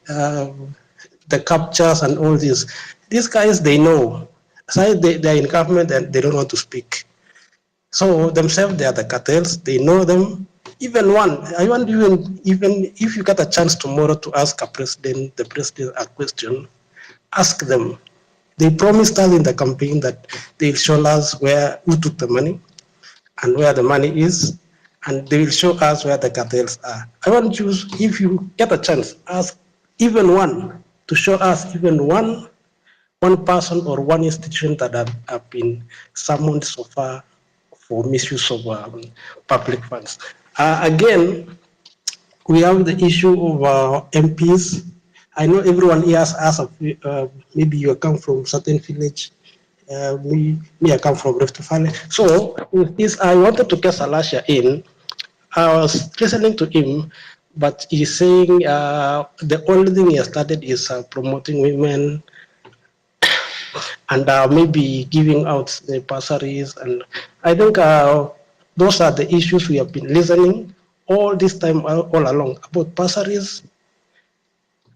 uh, the captures and all this. These guys, they know. So they are in government and they don't want to speak. So themselves, they are the cartels. They know them. Even one, I want even if you get a chance tomorrow to ask the president a question, ask them. They promised us in the campaign that they'll show us who took the money and where the money is, and they will show us where the cartels are. I want you, if you get a chance, ask even one to show us even one person or one institution that have been summoned so far for misuse of public funds. Again, we have the issue of MPs. I know everyone here has maybe you come from certain village. Me, I come from Rift Valley. So with this, I wanted to get Salasha in. I was listening to him, but he's saying the only thing he has started is promoting women and maybe giving out the bursaries. And I think those are the issues we have been listening all this time, all along, about bursaries,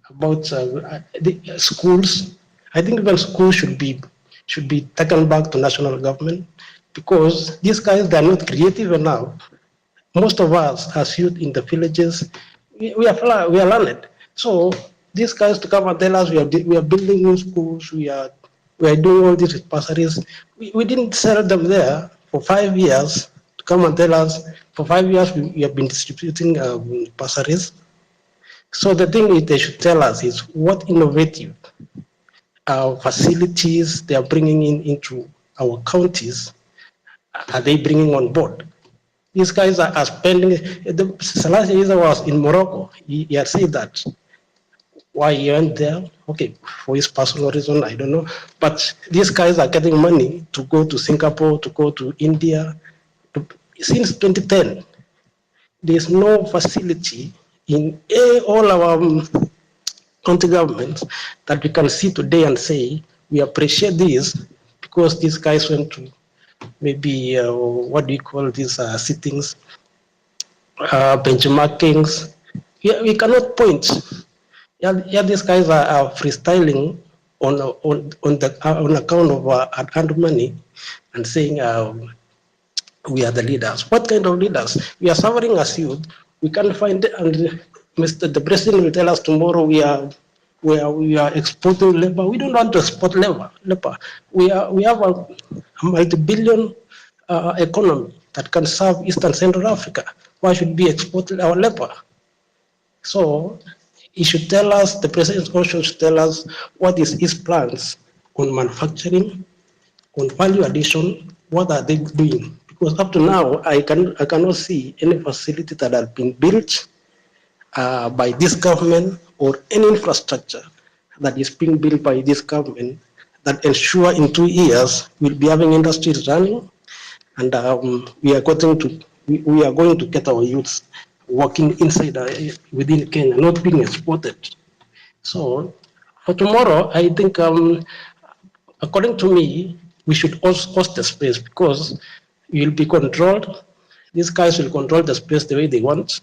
about the schools. I think even schools should be taken back to national government, because these guys, they are not creative enough. Most of us as youth in the villages, we are learned. So these guys to come and tell us we are building new schools, we are doing all these bursaries. We didn't sell them there for 5 years to come and tell us for 5 years we have been distributing bursaries. So the thing is, they should tell us is what innovative facilities they are bringing into our counties are they bringing on board. These guys are spending. Selassie Isa was in Morocco. He had said that. Why he went there? Okay, for his personal reason, I don't know. But these guys are getting money to go to Singapore, to go to India. Since 2010, there's no facility in all our county governments that we can see today and say we appreciate this because these guys went to maybe what do you call these sittings, benchmarkings. Yeah, we cannot point. Yeah, these guys are freestyling on account of ad money and saying we are the leaders. What kind of leaders? We are suffering as youth. We can't find it, and the president will tell us tomorrow we are exporting labor. We don't want to export labor. We have a multi-billion economy that can serve East and Central Africa. Why should we export our labor? So he should tell us, the president also should tell us what is his plans on manufacturing, on value addition, what are they doing? Because up to now, I cannot see any facility that has been built by this government or any infrastructure that is being built by this government that ensure in 2 years we'll be having industries running, and we are going to get our youths working inside within Kenya, not being exported. So for tomorrow, I think according to me, we should host the space because you'll be controlled. These guys will control the space the way they want,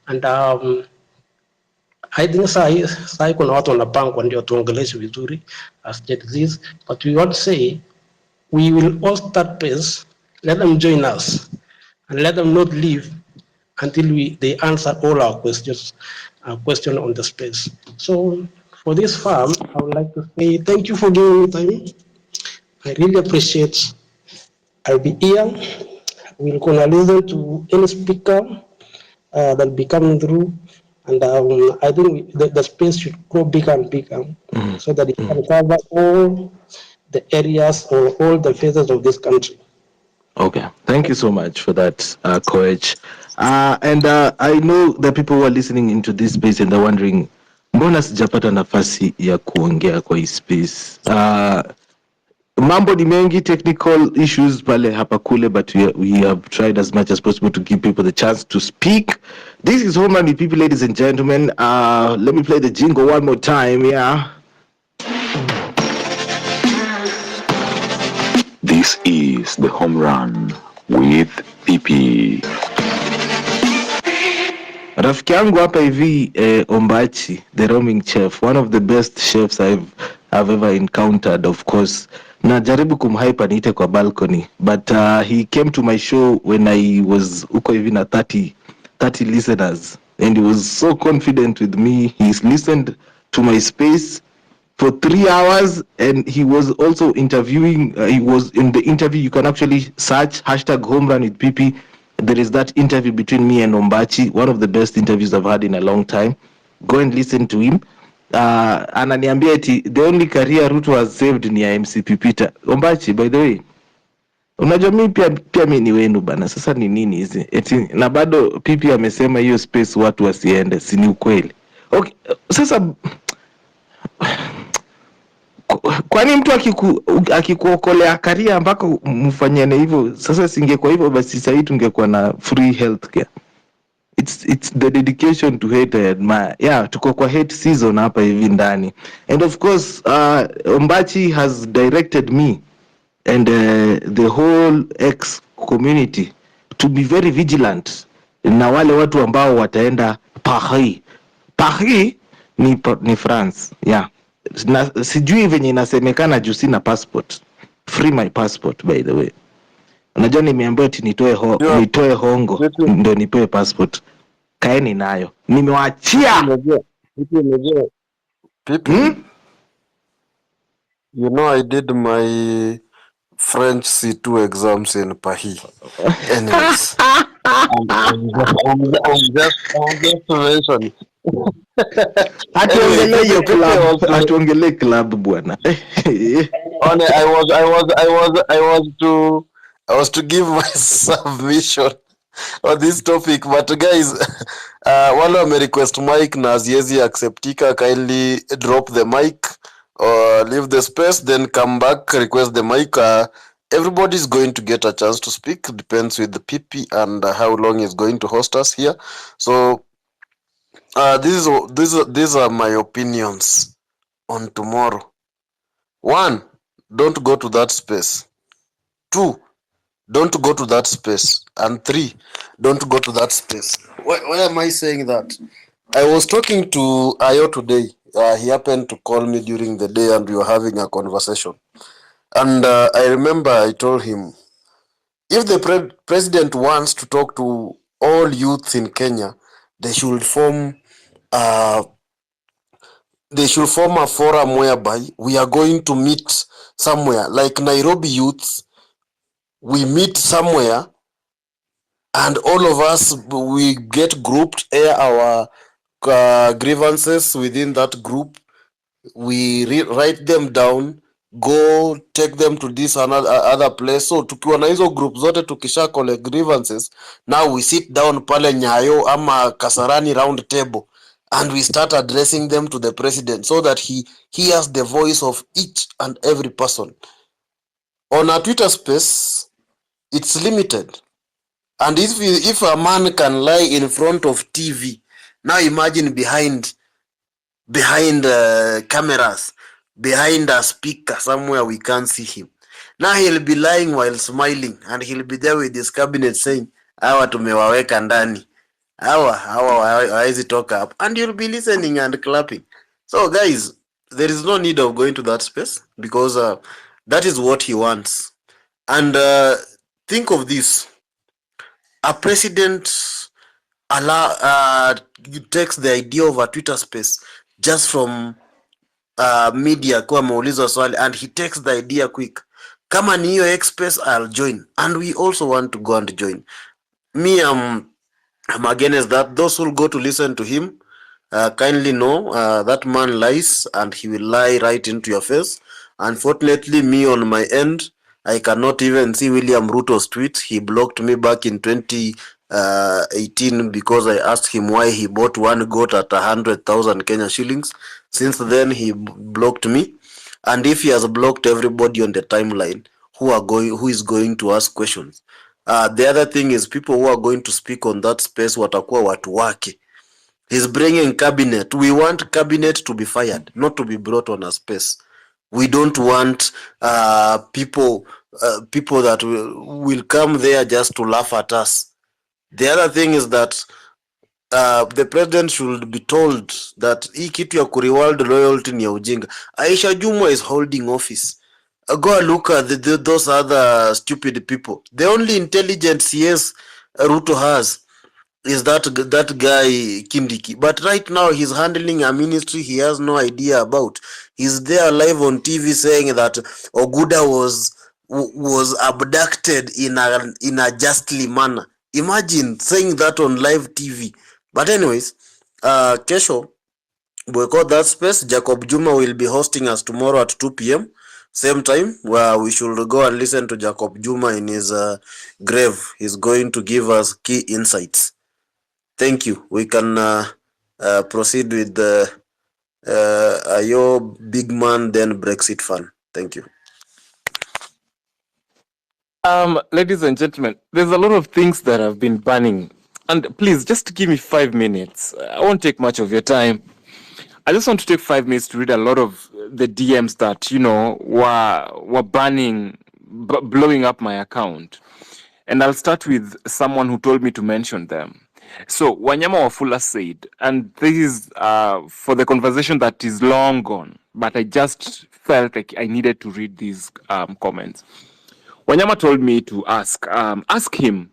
and I think sai kuna watu wanapangwa ndio tuongeleshe vizuri as Gen but we want to say we will host that place, let them join us, and let them not leave until they answer all our question on the space. So for this farm, I would like to say thank you for giving me time. I really appreciate. I'll be here. We're gonna listen to any speaker that'll be coming through. And I think the space should grow bigger and bigger so that it can cover all the areas or all the phases of this country. Okay, thank you so much for that, Coach. And I know the people who are listening into this space and they're wondering, mbona sijapata nafasi ya kuongea kwa hii space? Mambo ni mengi, technical issues pale hapa kule, but we have tried as much as possible to give people the chance to speak. This is Homeland with People, ladies and gentlemen. Let me play the jingle one more time, yeah. This is the Home Run with PP. Rafiki yangu hapa hivi Ombachi, the roaming chef, one of the best chefs I've ever encountered, of course. Najaribu kumhype aniite kwa balcony, but he came to my show when I was uko hivi na 30 listeners, and he was so confident with me. He's listened to my space for 3 hours, and he was also interviewing. He was in the interview. You can actually search hashtag home run with PP. There is that interview between me and Ombachi, one of the best interviews I've had in a long time. Go and listen to him. Ananiambia eti the only career Ruto has saved ni ya MCP Peter. Ombachi, by the way, unajua mimi pia mimi ni wenu bana. Sasa ni nini hizi? Eti na bado PP amesema hiyo space watu wasiende, si ni ukweli? Okay, sasa kwani mtu akikuokolea karia ambako mfanyane hivyo, sasa singekuwa hivyo basi sasa tungekuwa na free healthcare. It's the dedication to hate I admire. Yeah, tuko kwa hate season hapa hivi ndani, and of course Ombachi has directed me and the whole ex community to be very vigilant na wale watu ambao wataenda Paris ni France. Yeah, na sijui venye inasemekana juu sina passport. Free my passport by the way. Unajua nimeambiwa eti nitoe hongo ndio nipewe passport. Kaeni nayo. Nimewaachia. Pipi. You know I did my French C2 exams in Paris. Anyways. I'm just mentioning. Atuongelee club bwana. I was to give my submission on this topic, but guys, wale wame request mic na haziwezi acceptika, kindly drop the mic or leave the space, then come back, request the mic. Everybody is going to get a chance to speak, depends with the PP and how long is going to host us here. So these are my opinions on tomorrow. 1, don't go to that space. 2, don't go to that space. And 3, don't go to that space. Why am I saying that? I was talking to Ayo today. He happened to call me during the day and we were having a conversation. And I remember I told him, if the president wants to talk to all youth in Kenya, they should form a forum whereby we are going to meet somewhere, like Nairobi youths. We meet somewhere and all of us, we get grouped, air our grievances within that group. We write them down, go take them to this other place. So tukiwa na hizo group zote tukisha collect grievances, now we sit down pale Nyayo ama Kasarani round table and we start addressing them to the president so that he hears the voice of each and every person. On a Twitter space, it's limited. And if a man can lie in front of TV, now imagine behind cameras, behind a speaker somewhere we can't see him. Now he'll be lying while smiling and he'll be there with his cabinet saying, hawa tumewaweka ndani, hawa hawezi toka up, and you'll be listening and clapping. So guys, there is no need of going to that space because that is what he wants. And think of this. A president takes the idea of a Twitter space just from media kuwa ameulizwa swali and he takes the idea quick. Kama ni hiyo X space, I'll join, and we also want to go and join. Me, I'm against that. Those who go to listen to him, kindly know that man lies and he will lie right into your face. Unfortunately, me on my end, I cannot even see William Ruto's tweet. He blocked me back in 2018 because I asked him why he bought one goat at 100,000 Kenya shillings. Since then, he blocked me. And if he has blocked everybody on the timeline, who is going to ask questions? The other thing is people who are going to speak on that space watakuwa watu wake. He's bringing cabinet. We want cabinet to be fired, not to be brought on a space. We don't want people that will come there just to laugh at us. The other thing is that the president should be told that hii kitu ya kureward loyalty ni ya ujinga. Aisha Jumwa is holding office. Go and look at those other stupid people. The only intelligent CS Ruto has is that guy Kindiki. But right now he's handling a ministry he has no idea about. He's there live on TV saying that Oguda was abducted in a justly manner. Imagine saying that on live TV. But anyways, kesho boycott that space. Jacob Juma will be hosting us tomorrow at 2 p.m. same time, where we should go and listen to Jacob Juma in his grave. He's going to give us key insights. Thank you. We can proceed with the Ayo big man then Brexit fan. Thank you. Ladies and gentlemen, there's a lot of things that have been burning. And please, just give me 5 minutes. I won't take much of your time. I just want to take 5 minutes to read a lot of the DMs that, were burning, blowing up my account. And I'll start with someone who told me to mention them. So, Wanyama Wafula said, and this is for the conversation that is long gone, but I just felt like I needed to read these comments. Wanyama told me to ask him.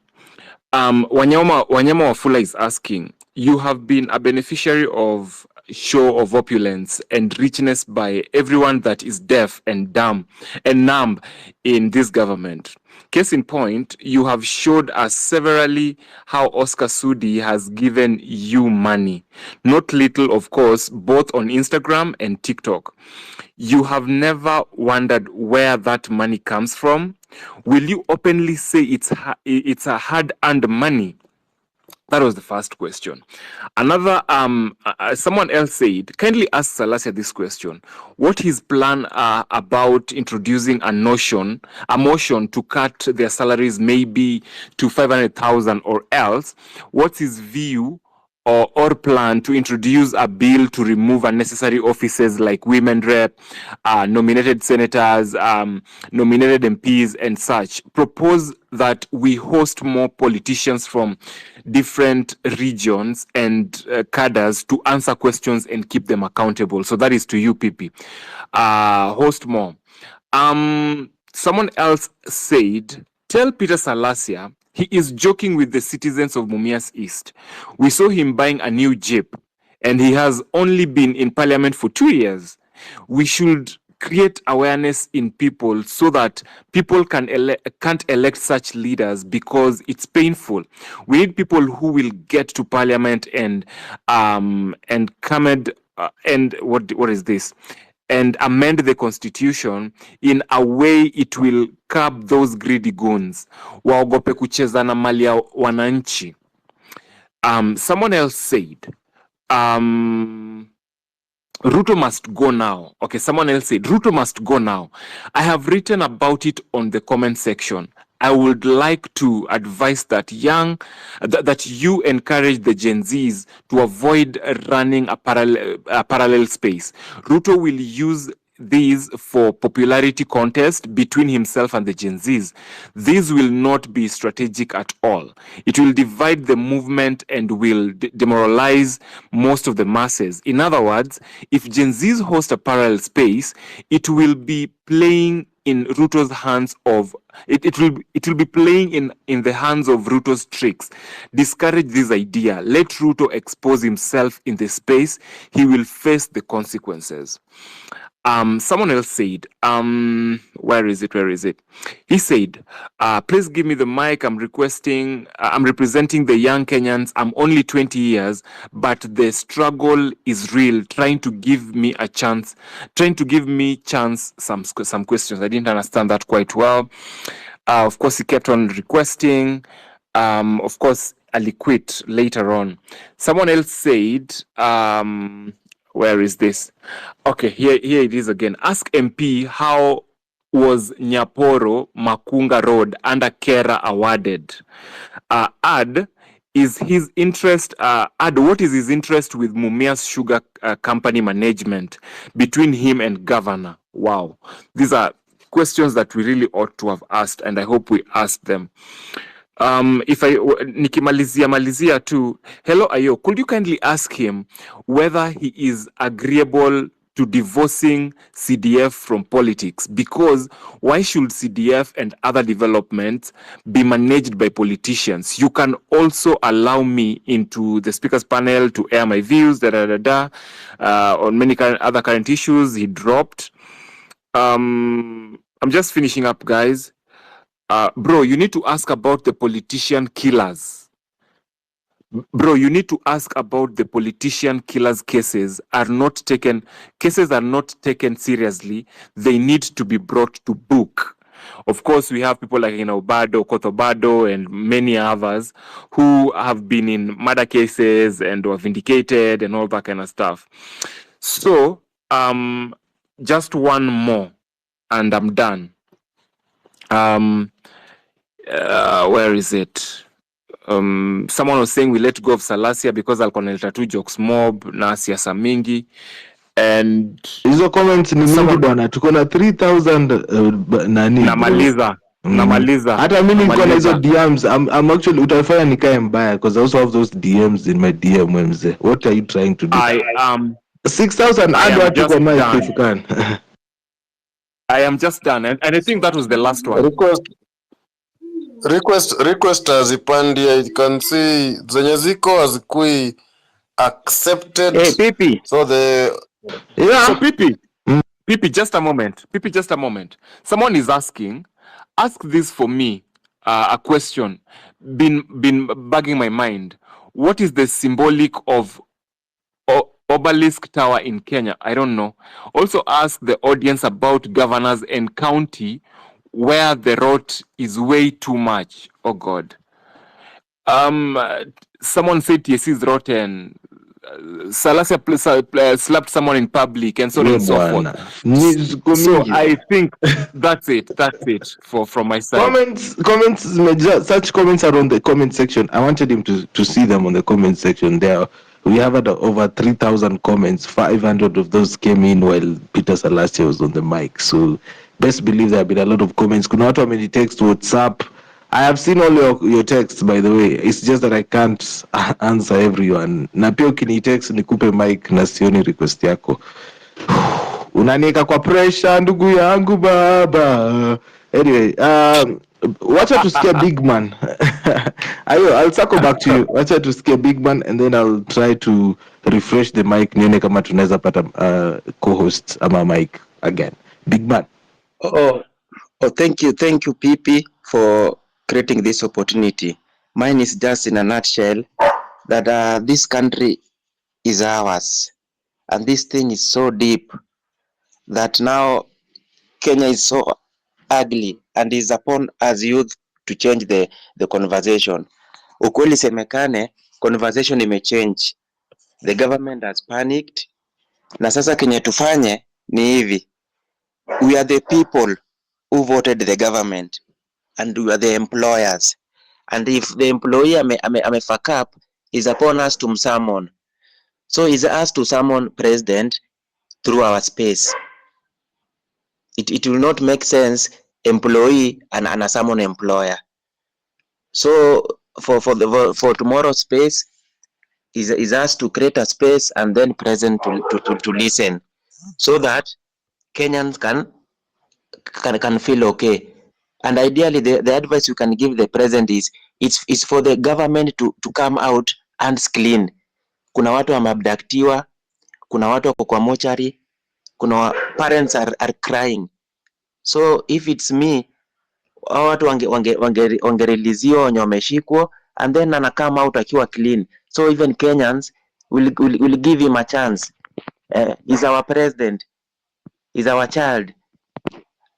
Wanyama Wafula is asking, you have been a beneficiary of show of opulence and richness by everyone that is deaf and dumb and numb in this government. Case in point, you have showed us severally how Oscar Sudi has given you money. Not little, of course, both on Instagram and TikTok. You have never wondered where that money comes from? Will you openly say it's a hard-earned money? That was the first question. Another, someone else said, kindly ask Salasia this question. What his plan about introducing a motion to cut their salaries maybe to 500,000 or else? What's his view or plan to introduce a bill to remove unnecessary offices like women rep, nominated senators, nominated MPs and such? Propose that we host more politicians from different regions and cadres to answer questions and keep them accountable. So that is to you, PP. Host more. Someone else said, tell Peter Salasia he is joking with the citizens of Mumias East. We saw him buying a new Jeep, and he has only been in parliament for 2 years. We should create awareness in people so that people can't elect such leaders because it's painful. We need people who will get to parliament and what is this? And amend the constitution in a way it will curb those greedy goons. Waogope kucheza na mali ya wananchi. Someone else said, Ruto must go now. Okay, someone else said, Ruto must go now. I have written about it on the comment section. I would like to advise that you encourage the Gen Zs to avoid running a parallel space. Ruto will use these for popularity contest between himself and the Gen Zs. These will not be strategic at all. It will divide the movement and will demoralize most of the masses. In other words, if Gen Zs host a parallel space, it will be playing in Ruto's hands of it will be playing in the hands of Ruto's tricks. Discourage this idea. Let Ruto expose himself in the space. He will face the consequences. Someone else said, where is it? He said, please give me the mic. I'm representing the young Kenyans. I'm only 20 years, but the struggle is real. Trying to give me chance, some questions. I didn't understand that quite well. Of course, he kept on requesting. Of course, I'll quit later on. Someone else said, where is this? Okay, here it is again. Ask MP how was Nyaporo Makunga Road under Kera awarded? What is his interest with Mumias Sugar Company management between him and governor? Wow. These are questions that we really ought to have asked, and I hope we asked them. if I nikimalizia too, hello Ayo, could you kindly ask him whether he is agreeable to divorcing CDF from politics? Because why should CDF and other developments be managed by politicians? You can also allow me into the speakers panel to air my views on many other current issues. He dropped. I'm just finishing up, guys. Bro, you need to ask about the politician killers. Bro, you need to ask about the politician killers cases are not taken seriously. They need to be brought to book. Of course, we have people like Kotobado, and many others who have been in murder cases and were vindicated and all that kind of stuff. So, just one more and I'm done. Where is it? Someone was saying we let go of Salasia because alkoneleta tu jokes mob na siasa mingi, and hizo comments ni mingi bwana, tuko na 3000 nani namaliza hata mimi niko na hizo DMs. I'm actually utafanya nikae mbaya because I also have those DMs in my DM mzee. What are you trying to do? 6000 add watu kwa mic if you can. I am just done, and I think that was the last one. Request azipandi. I can see zenye ziko azikui accepted. Hey, Pipi. So Pipi, just a moment. Someone is asking, ask this for me, a question, been bugging my mind. What is the symbolic of obelisk tower in Kenya? I don't know. Also ask the audience about governors and county where the rot is way too much. Oh God. Someone said TSC is rotten. Salasia slapped someone in public and so on and so forth. So I think that's it from my side. Comments, such comments are on the comment section. I wanted him to see them on the comment section there. We have had over 3,000 comments. 500 of those came in while Peter Salasia was on the mic. So best believe there have been a lot of comments. Kuna watu wameni text WhatsApp. I have seen all your texts, by the way. It's just that I can't answer everyone. Na pia ukini text nikupe mic na sioni request yako. Unanieka kwa pressure ndugu yangu baba. Anyway, wacha tusikia big man. Ayo, I'll circle back to you. Wacha tusikia big man and then I'll try to refresh the mic nione kama tunaweza pata co-host ama mic again. Big man. Oh, thank you, PP, for creating this opportunity. Mine is just in a nutshell that this country is ours, and this thing is so deep that now Kenya is so ugly and is upon us youth to change the conversation. Ukweli semekane, conversation imechange. The government has panicked. Na sasa kenye tufanye ni hivi. We are the people who voted the government and we are the employers. And if the employee ame fuck up, is upon us to summon. So it's us to summon president through our space. It will not make sense employee and a summon employer. So for tomorrow's space is us to create a space and then present to listen, so that Kenyans can feel okay. And ideally the advice you can give the president is it's for the government to come out and clean. Kuna watu wameabductiwa, kuna watu wako kwa mochari, kuna parents are crying. So if it's me, watu wangereleasiwa wenye wameshikwa and then ana come out akiwa clean. So even Kenyans will give him a chance. He's our president, he's our child.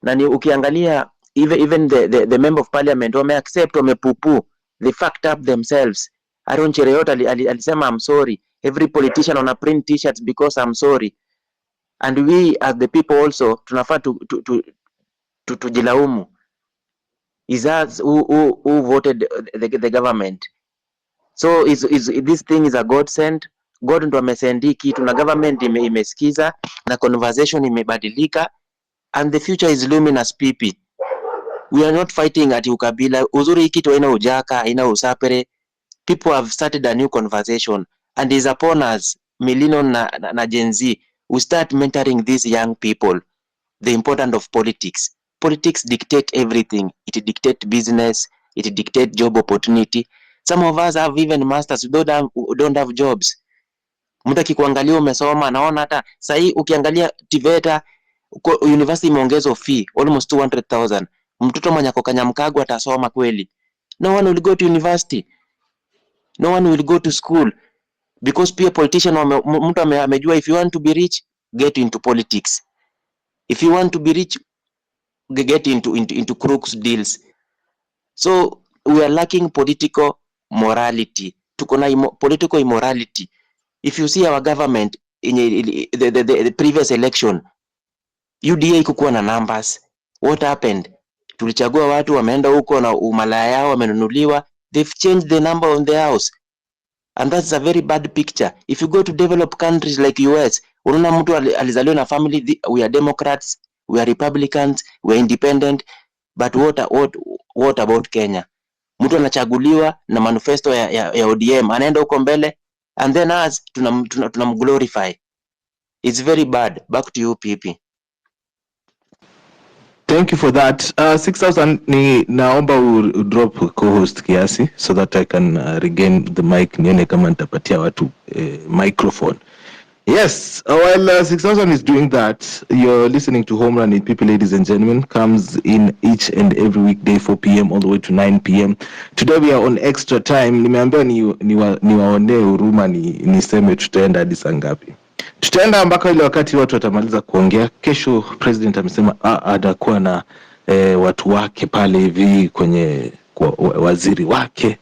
Na ni ukiangalia even the member of parliament wameaccept, wamepupu, they fucked up themselves. Aaron Cheruiyot alisema I'm sorry. Every politician on a print t-shirts because I'm sorry. And we as the people also tunafaa tujilaumu. Is us who voted the government. So this thing is a God sent. God ndo amesendi kitu na government imesikiza na conversation imebadilika and the future is luminous, PP. We are not fighting at ukabila. Uzuri hii kitu haina ujaka, haina usapere. People have started a new conversation and is upon us, millennial na Gen Z. We start mentoring these young people the importance of politics. Politics dictate everything. It dictate business. It dictate job opportunity. Some of us have even masters who don't have jobs. Mtu akikuangalia umesoma, naona hata sahii ukiangalia TVETA university imeongezwa fee almost 200,000. Mtoto mwenye ako Kanyamkago atasoma kweli? No one will go to university. No one will go to school because pia politician mtu amejua, if you want to be rich, get into politics. If you want to be rich, get into crooks deals. So we are lacking political morality. Tuko na political immorality. If you see our government in the previous election, UDA kukuwa na numbers. What happened? Tulichagua watu wameenda huko na umalaya yao wamenunuliwa. They've changed the number on the house. And that's a very bad picture. If you go to developed countries like US, unaona mtu alizaliwa na family, we are Democrats, we are Republicans, we are independent, but what about Kenya? Mtu anachaguliwa na manifesto ya ODM, anaenda huko mbele, and then us tunamglorify. It's very bad. Back to you, PP. Thank you for that. 6,000 ni naomba drop co-host kiasi so that I can regain the mic, nione kama nitapatia watu microphone. Yes, while 6,000 is doing that, you're listening to Home Run with People, ladies and gentlemen, comes in each and every weekday, 4 p.m. all the way to 9 p.m. Today we are on extra time. Nimeambia niwaonee huruma niseme tutaenda hadi saa ngapi. Tutaenda mpaka ile wakati watu watamaliza kuongea. Kesho president amesema atakuwa na watu wake pale hivi kwenye waziri wake.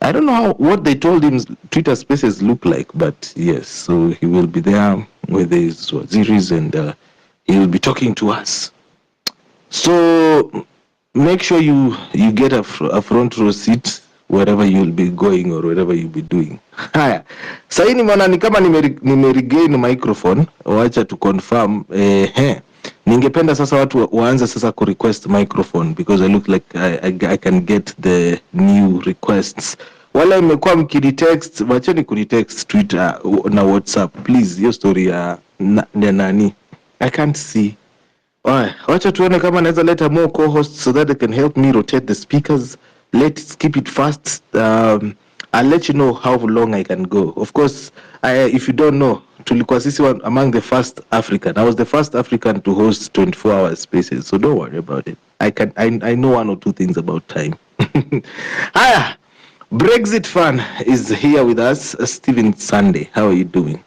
I don't know what they told him Twitter spaces look like, but yes, so he will be there with his waziris and he will be talking to us. So make sure you get a front row seat wherever you'll be going or wherever you'll be doing. Haya, sasa nimeona ni kama regain microphone. Wacha to confirm. Ningependa sasa watu waanze sasa ku request microphone because I look like I can get the new requests. Wala imekuwa mkinitext, wacheni kunitext Twitter na WhatsApp please. Hiyo story ya nani I can't see. Wacha tuone kama naweza leta more co-hosts so that they can help me rotate the speakers. Let's keep it fast. I'll let you know how long I can go. Of course, if you don't know, tulikuwa sisi among the first African. I was the first African to host 24-hour spaces, so don't worry about it. I know one or two things about time. Haya, Brexit fan is here with us. Steven Sunday, how are you doing?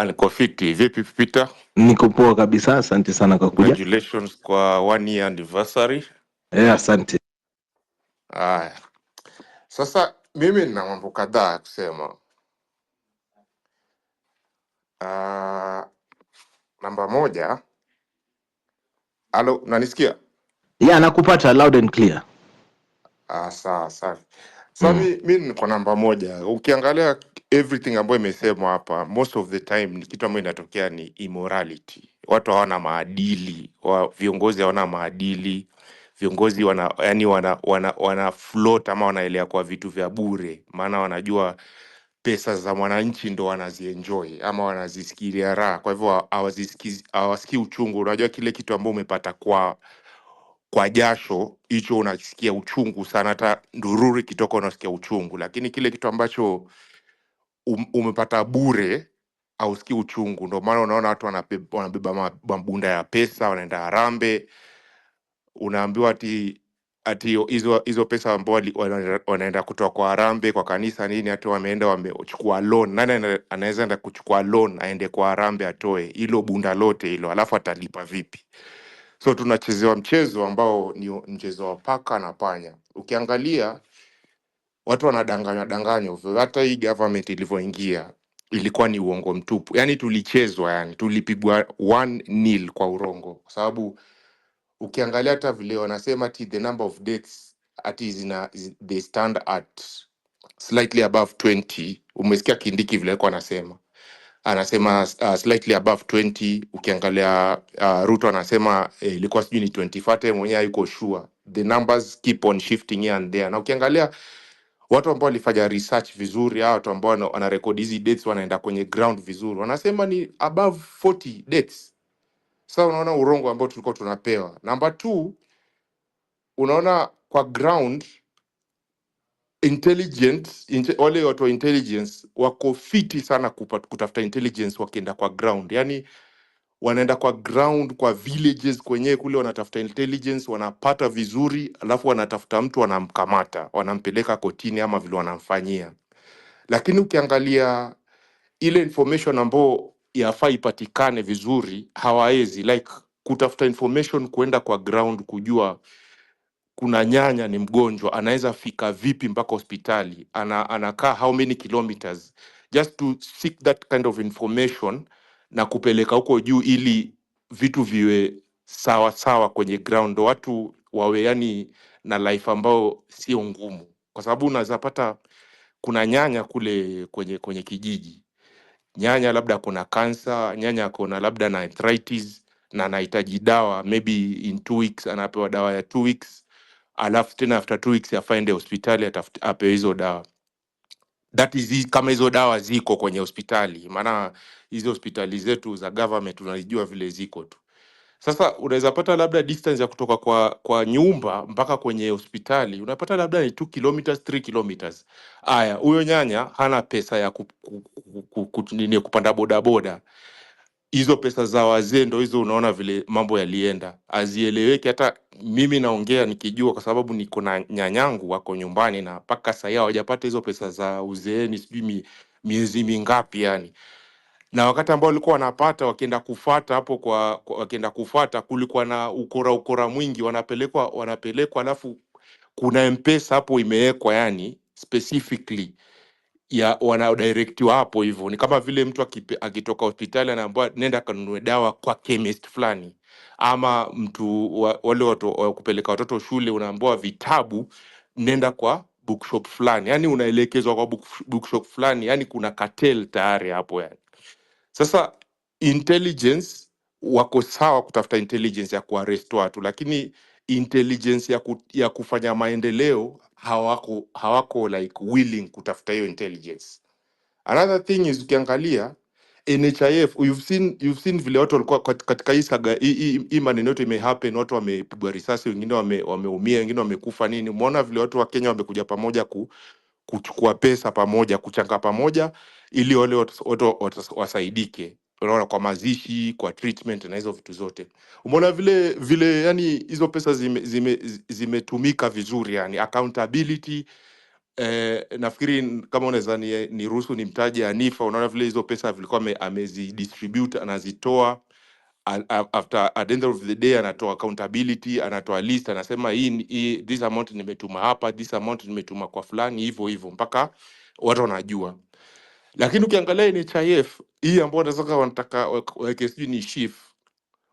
Niko fiti. Vipi Peter? Niko poa kabisa, asante sana kwa kuja. Congratulations kwa 1 year anniversary. Asante. Haya. Sasa mimi nina mambo kadhaa ya kusema. Namba moja. Halo, unanisikia? Yeah, nakupata loud and clear. Sawa. Sasa mimi niko namba moja. Ukiangalia everything ambayo imesemwa hapa, most of the time ni kitu ambacho inatokea ni immorality. Watu hawana maadili, viongozi hawana maadili. Viongozi wana float ama wanaelea kwa vitu vya bure, maana wanajua pesa za mwananchi ndo wanazienjoy ama wanazisikilia raha. Kwa hivyo hawasikii uchungu. Unajua kile kitu ambacho umepata kwa jasho, hicho unasikia uchungu sana, hata ndururi kitoka unasikia uchungu. Lakini kile kitu ambacho umepata bure hausikii uchungu. Ndio maana unaona watu wanabeba mabunda ya pesa, wanaenda Harambee. Unaambiwa ati hizo pesa ambao wanaenda kutoa kwa Harambee, kwa kanisa nini, hata wamechukua loan. Nani anaweza enda kuchukua loan aende kwa Harambee atoe hilo bunda lote hilo, alafu atalipa vipi? So tunachezewa mchezo ambao ni mchezo wa paka na panya. Ukiangalia watu wanadanganywa. Hata hii government ilivyoingia ilikuwa ni uongo mtupu. Yani tulichezwa, tulipigwa 1-0 kwa urongo. Kwa sababu ukiangalia hata vile wanasema the number of deaths they stand at slightly above 20. Umesikia Kindiki vile kwa anasema. anasema slightly above 20. Ukiangalia Ruto anasema ilikuwa sijui ni 25, mwenyewe hayuko sure. The numbers keep on shifting here and there. Na ukiangalia watu ambao walifanya research vizuri, hao watu ambao wanarekodi hizi dates wanaenda kwenye ground vizuri, wanasema ni above 40 dates. Sasa unaona urongo ambao tulikuwa tunapewa. Number 2, unaona kwa ground wale watu wa intelligence wako fiti sana kutafuta intelligence wakienda kwa ground. Yani wanaenda kwa ground, kwa villages kwenyewe kule, wanatafuta intelligence, wanapata vizuri, alafu wanatafuta mtu, wanamkamata, wanampeleka kotini ama vile wanamfanyia. Lakini ukiangalia ile information ambayo yafaa ipatikane vizuri, hawaezi like kutafuta information, kuenda kwa ground, kujua kuna nyanya ni mgonjwa, anaweza fika vipi mpaka hospitali, anakaa how many kilometers, just to seek that kind of information na kupeleka huko juu, ili vitu viwe sawa sawa kwenye ground, watu wawe yani na life ambao sio ngumu. Kwa sababu unaweza pata kuna nyanya kule kwenye kijiji, nyanya labda kuna cancer, nyanya kuna labda na arthritis na anahitaji dawa, maybe in 2 weeks anapewa dawa ya 2 weeks, alafu tena after 2 weeks afaende hospitali apewe hizo dawa. That is kama hizo dawa ziko kwenye hospitali, maana hizo hospitali zetu za government tunajua vile ziko tu. Sasa unaweza pata labda distance ya kutoka kwa nyumba mpaka kwenye hospitali, unapata labda ni 2 kilometers, 3 kilometers. Aya, huyo nyanya hana pesa ya kupanda bodaboda. Hizo pesa za wazee ndo hizo, unaona vile mambo yalienda, azieleweki. Hata mimi naongea nikijua, kwa sababu niko na nyanyangu wako nyumbani na mpaka sasa hawajapata hizo pesa za uzeeni, sijui miezi mingapi yani. Na wakati ambao walikuwa wanapata, wakienda kufuata hapo wakienda kufuata, kulikuwa na ukora mwingi, wanapelekwa, alafu kuna mpesa hapo imewekwa, yani specifically ya wanadirectiwa hapo hivyo. Ni kama vile mtu akitoka hospitali anaambiwa nenda kanunue dawa kwa chemist fulani, ama mtu wale watu kupeleka watoto shule, unaambiwa vitabu nenda kwa bookshop fulani, yani unaelekezwa kwa bookshop fulani, yani kuna cartel tayari hapo yani. Sasa intelligence wako sawa kutafuta intelligence ya kuarrest watu, lakini intelligence ya kufanya maendeleo hawako like willing kutafuta hiyo intelligence. Another thing is, ukiangalia NHIF, you've seen vile watu walikuwa katika hii saga hii maneno yote imehappen, watu wamepigwa risasi, wengine wameumia, wengine wamekufa nini. Umeona vile watu wa Kenya wamekuja pamoja kuchukua pesa pamoja, kuchanga pamoja, ili wale watu wasaidike, unaona, kwa mazishi, kwa treatment na hizo vitu zote. Umeona vile yani hizo pesa zimetumika vizuri, yani accountability. Nafikiri kama unaweza niruhusu nimtaje Hanifa, unaona vile hizo pesa vilikuwa amezidistribute, anazitoa after at the end of the day, anatoa accountability, anatoa list, anasema hii this amount nimetuma hapa, this amount nimetuma kwa fulani, hivyo mpaka watu wanajua. Lakini ukiangalia NHIF hii ambayo wanataka waweke sijui ni shift,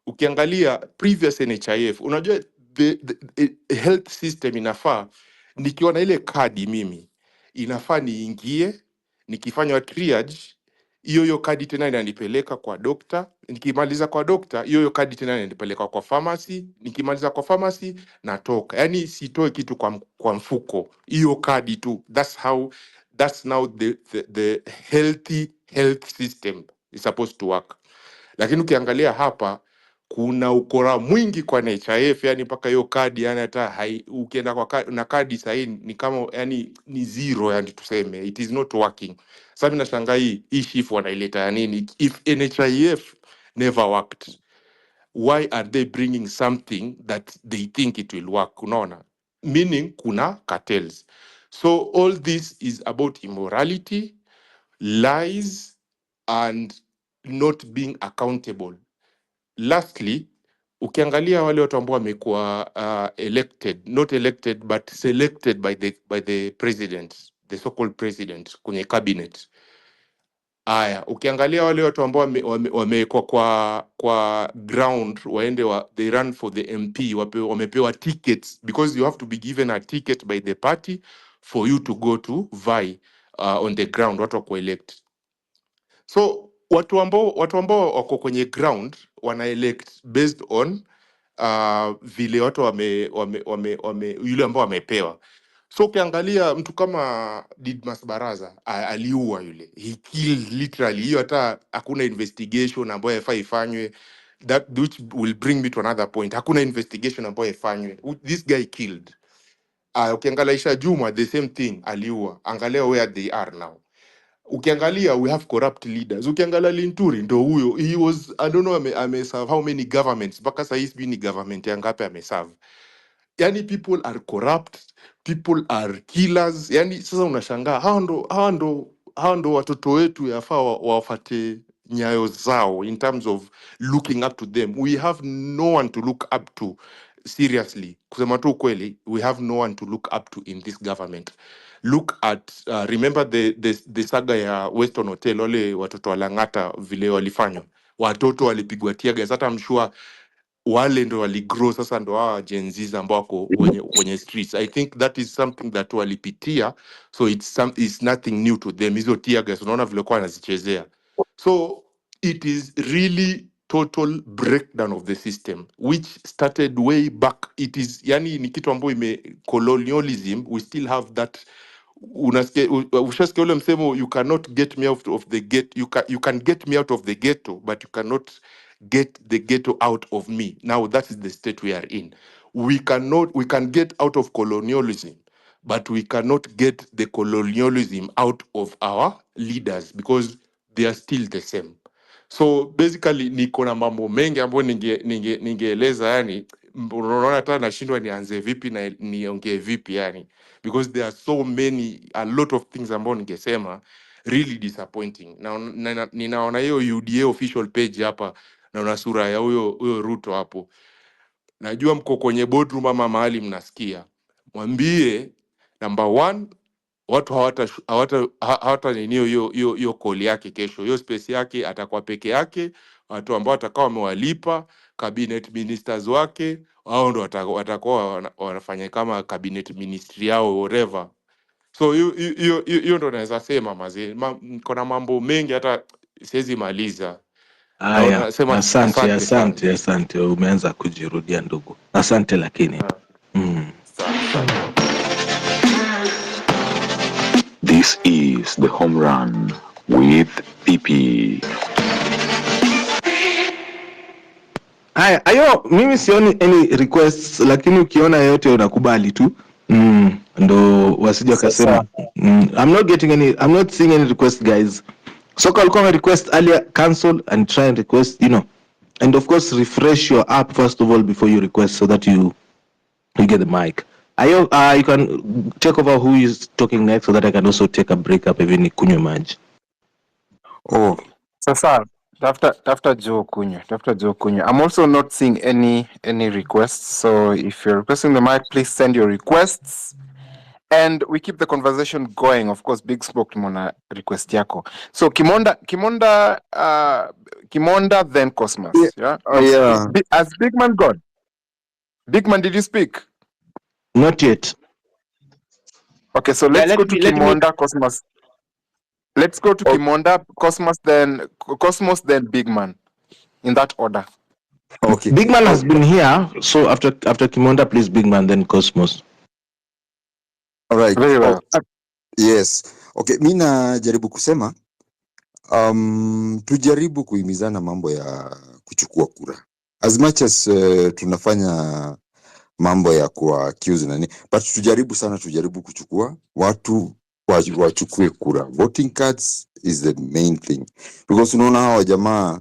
ukiangalia previous NHIF, unajua the health system inafaa, nikiona ile kadi mimi inafaa niingie, nikifanywa triage, hiyo kadi tena inanipeleka kwa dokta, nikimaliza kwa dokta hiyo kadi tena inanipeleka kwa pharmacy, nikimaliza kwa pharmacy natoka. Yani sitoe kitu kwa mfuko, hiyo kadi tu. That's now the health system is supposed to work. Lakini ukiangalia hapa kuna ukora mwingi kwa NHIF, yani mpaka hiyo kadi yani hata ukienda kwa na kadi sahi ni kama yani ni zero, yani tuseme it is not working. Sasa mimi nashangaa hii shift wanaileta ya nini? If NHIF never worked, why are they bringing something that they think it will work? Unaona, meaning kuna cartels. So all this is about immorality, lies, and not being accountable. Lastly, ukiangalia wale watu ambao wamekuwa not elected but selected by the president, the so-called president kwenye cabinet. Aya, ukiangalia wale watu ambao wamekuwa kwa ground, they run for the MP, wamepewa tickets, because you have to be given a ticket by the party for you to go to vie on the ground, watu wa elect. So watu ambao wako kwenye ground wana elect based on vile watu yule ambao wamepewa. So ukiangalia mtu kama Didmas Baraza aliua yule, he killed literally. Hiyo hata hakuna investigation ambayo yafaa ifanywe. That which will bring me to another point. Hakuna investigation ambayo ifanywe. This guy killed. Ukiangalia Isha Juma, the same thing, aliua. Angalia where they are now. Ukiangalia, we have corrupt leaders. Ukiangalia Linturi ndo huyo, he was, I don't know, ameserve how many governments, mpaka saa hii sijui ni government ya ngapi ameserve. Yani people are corrupt, people are killers. Yani sasa unashangaa hao ndo watoto wetu yafaa wafate nyayo zao in terms of looking up to them. We have no one to look up to. Seriously, kusema tu kweli, we have no one to look up to in this government. Look at remember the saga ya Weston Hotel, wale watoto walangata vile walifanywa, watoto walipigwa tear gas. Hata I'm sure wale ndo waligrow sasa, ndo hawa Gen Zs ambao wako kwenye streets. I think that is something that walipitia, so it's nothing new to them. Hizo tear gas unaona vile kwa wanazichezea. So it is really total breakdown of the system which started way back. It is yani ni kitu ambayo colonialism, we still have that. Ushasikia ule msemo, you cannot get me out of the ghetto, you can get me out of the ghetto but you cannot get the ghetto out of me. Now that is the state we are in. We can get out of colonialism, but we cannot get the colonialism out of our leaders because they are still the same. So basically niko na mambo mengi ambayo ningeeleza, yani unaona hata nashindwa nianze vipi na niongee vipi yani, because there are so many, a lot of things ambayo ningesema really disappointing. Na ninaona hiyo UDA official page hapa, naona sura ya huyo Ruto hapo. Najua mko kwenye boardroom ama mahali mnasikia. Mwambie number one, watu hawata nini hiyo call yake kesho. Hiyo space yake atakuwa peke yake, watu ambao atakao wamewalipa cabinet ministers wake, hao ndo watakuwa wanafanya kama cabinet ministry yao whatever. So hiyo ndo naweza sema mazee. Kuna mambo mengi hata siwezi maliza. Haya, Nasema asante sana. asante, umeanza kujirudia ndugu. Asante lakini Sawa. This is the home run with PP. haya, ayo mimi sioni any requests, lakini ukiona yote unakubali tu. Ndo wasije wakasema I'm not seeing any request guys. So call request earlier, cancel and try and request, and of course refresh your app first of all before you request so that you get the mic. Ayo, you can take over who is talking next so that I can also take a break up even kunywe maji. Oh, sasa tafuta Joe kunywa. I'm also not seeing any requests, so if you're requesting the mic, please send your requests and we keep the conversation going. Of course, Big Smoke mona request yako. So Kimonda then Cosmos. Yeah. Oh, yeah. Has Big Man gone? Big Man, did you speak? Not yet. Okay, so let's go to Kimonda, Cosmos. Let's go to Kimonda, Cosmos, then Big Man, in that order. Okay. Big Man has been here, so after Kimonda, please Big Man, then Cosmos. All right. Very well. Yes. Okay, mi najaribu kusema tujaribu kuhimizana mambo ya kuchukua kura. As much as tunafanya mambo ya kuwa accuse nani, but tujaribu kuchukua watu wachukue kura. Voting cards is the main thing, because unaona hawa jamaa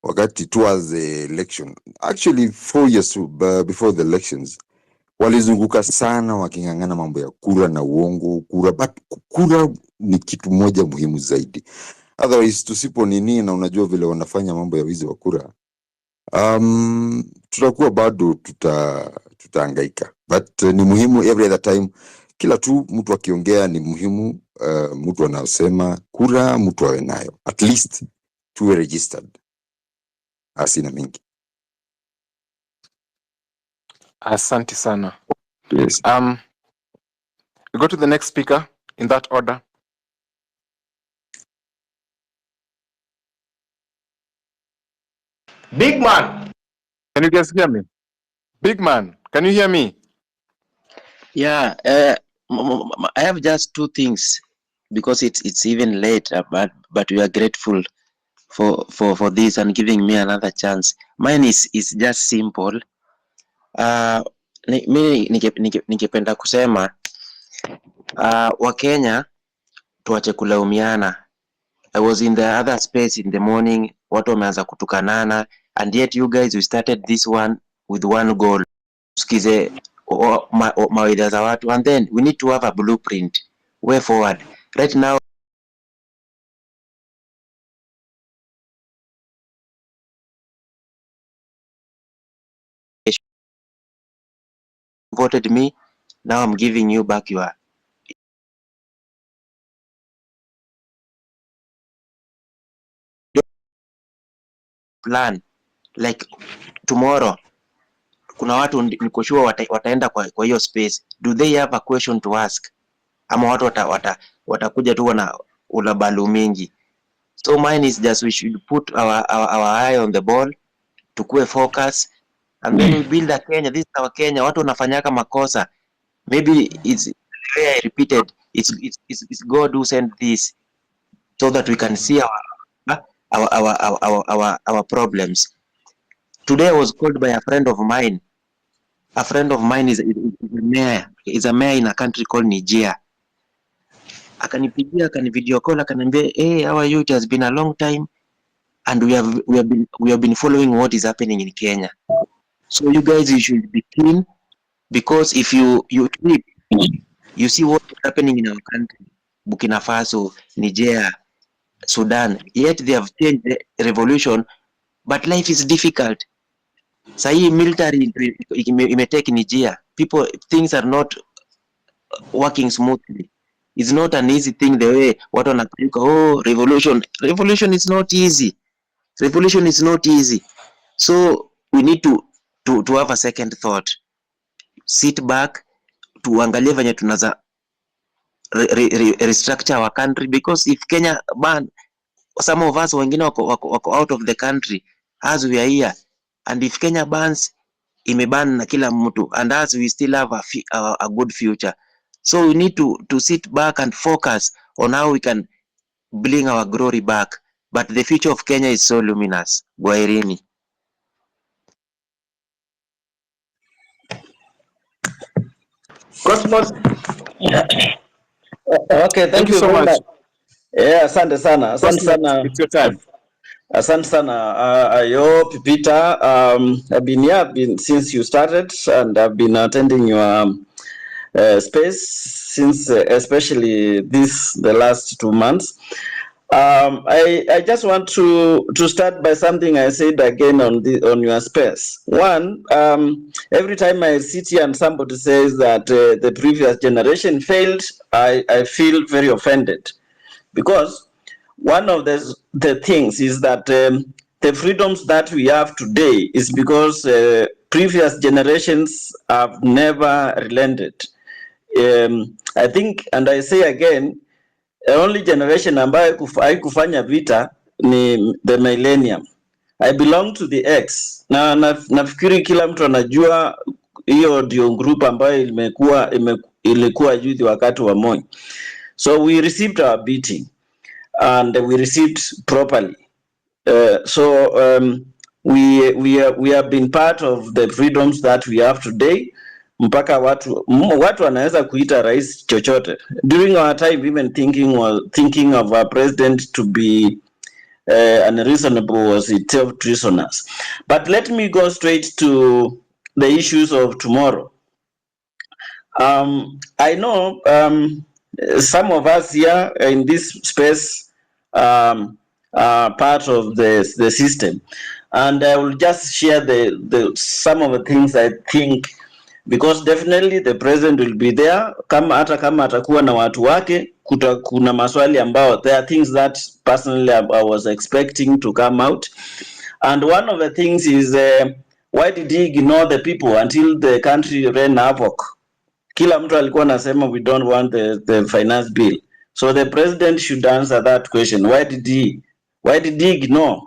wakati towards the election, actually 4 years before the elections, walizunguka sana wakingangana mambo ya kura na uongo kura, but kura ni kitu moja muhimu zaidi. Otherwise tusipo nini, na unajua vile wanafanya mambo ya wizi wa kura, tutakuwa bado tutahangaika. But ni muhimu every other time, kila tu mtu akiongea ni muhimu, mtu anasema kura mtu awe nayo, at least tuwe registered. Asina mingi. Asante sana. Yes. We go to the next speaker in that order. Big man. Can you guys hear me? Big man, can you hear me? Yeah, I have just two things because it's even late, but we are grateful for this and giving me another chance. Mine is just simple. Mimi ningependa kusema Wakenya tuache kulaumiana. I was in the other space in the morning, watu wameanza kutukanana, and yet you guys we started this one with one goal. Tusikize mawaidha za watu, and then we need to have a blueprint way forward. Right now voted me, now I'm giving you back your plan. Like tomorrow kuna watu niko sure wataenda kwa hiyo space. Do they have a question to ask? Ama watu watakuja tu na ulabalu mingi. So mine is just we should put our eye on the ball, tukue focus, and then we build a Kenya. This is our Kenya. Watu wanafanyaka makosa. Maybe it's the way I repeated. It's God who sent this so that we can see our problems. Today I was called by a friend of mine. A friend of mine is a mayor. Is a mayor in a country called Nigeria. Akanipigia, video call, akaniambia, hey, how are you? It has been a long time, and we have been following what is happening in Kenya. So you guys, you should be keen, because if you tweet, you see what is happening in our country, Burkina Faso, Nigeria, Sudan. Yet they have changed the revolution, but life is difficult. Sahi military imetake Nigeria. People, things are not working smoothly. It's not an easy thing the way watu wanakuka, oh, revolution is not easy. Revolution is not easy. So we need to have a second thought. Sit back, tuangalie venye tunaza restructure our country, because if Kenya ban, some of us wengine wako out of the country as we are here, and if Kenya bans, imeban na kila mtu, and as we still have a good future. So we need to sit back and focus on how we can bring our glory back. But the future of Kenya is so luminous. Gwaherini. Cosmos. Okay, thank you so very much. much. Yeah, asante sana. Asante sana. It's your time. Asante sana. I hope Peter, I've been here since you started, and I've been attending your space since especially the last 2 months. I just want to start by something I said again on your space. One, every time I sit here and somebody says that the previous generation failed, I feel very offended, because one of the things is that the freedoms that we have today is because previous generations have never relented. I think, and I say again, the only generation ambayo haikufanya vita ni the millennium. I belong to the X. Na nafikiri kila mtu anajua hiyo ndio group ambayo ilikuwa youth wakati wa Moi. So we received our beating, and we received properly. We have been part of the freedoms that we have today. Mpaka watu wanaweza kuita rais chochote. During our time, even thinking of our president to be unreasonable was itself treasonous. But let me go straight to the issues of tomorrow. I know some of us here in this space are part of the system, and I will just share some of the things I think, because definitely the president will be there. Hata kama atakuwa na watu wake, kuna maswali ambao, there are things that personally I was expecting to come out, and one of the things is why did he ignore the people until the country ran havoc? Kila mtu alikuwa anasema we don't want the finance bill, so the president should answer that question. Why did he ignore?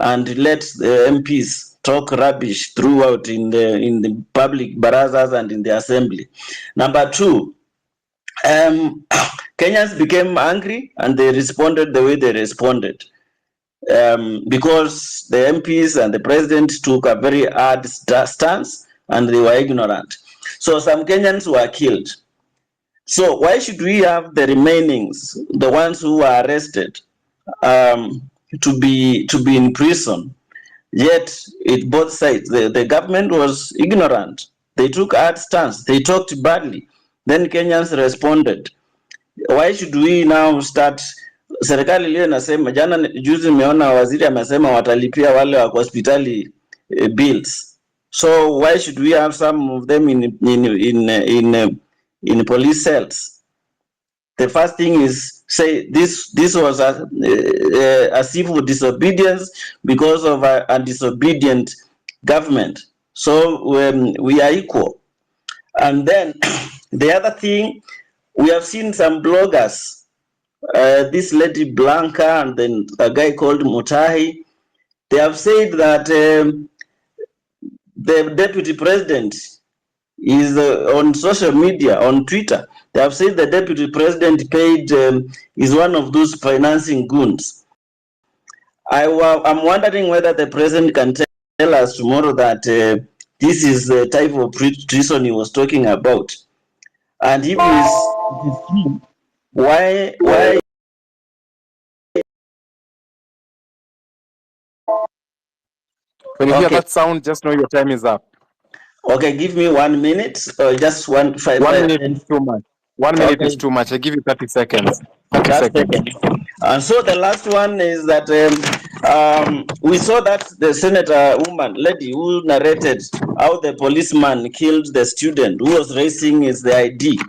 and let the MPs talk rubbish throughout in the public barazas and in the assembly. Number two, Kenyans became angry and they responded the way they responded. Because the MPs and the president took a very hard stance and they were ignorant. So some Kenyans were killed. So why should we have the remainings, the ones who were arrested, to be in prison? Yet it both sides. The government was ignorant. They took hard stance. They talked badly. Then Kenyans responded. Why should we now start? Serikali leo inasema, jana juzi nimeona waziri amesema watalipia wale wa hospitali bills. So why should we have some of them in police cells? The first thing is say this was a civil disobedience because of a disobedient government. So we are equal. And then the other thing, we have seen some bloggers, this lady Blanca and then a guy called Mutahi, they have said that the deputy president is on social media, on Twitter. They have said the deputy president paid is one of those financing goons. I'm wondering whether the president can tell us tomorrow that this is the type of treason he was talking about. And if it is true, why When you hear that sound, just know your time is up. Okay, give me 1 minute or just 1 minute is too much. 1 minute is too much. I give you 30 seconds. 30 seconds. And so the last one is that we saw that the senator woman lady who narrated how the policeman killed the student who was raising the ID.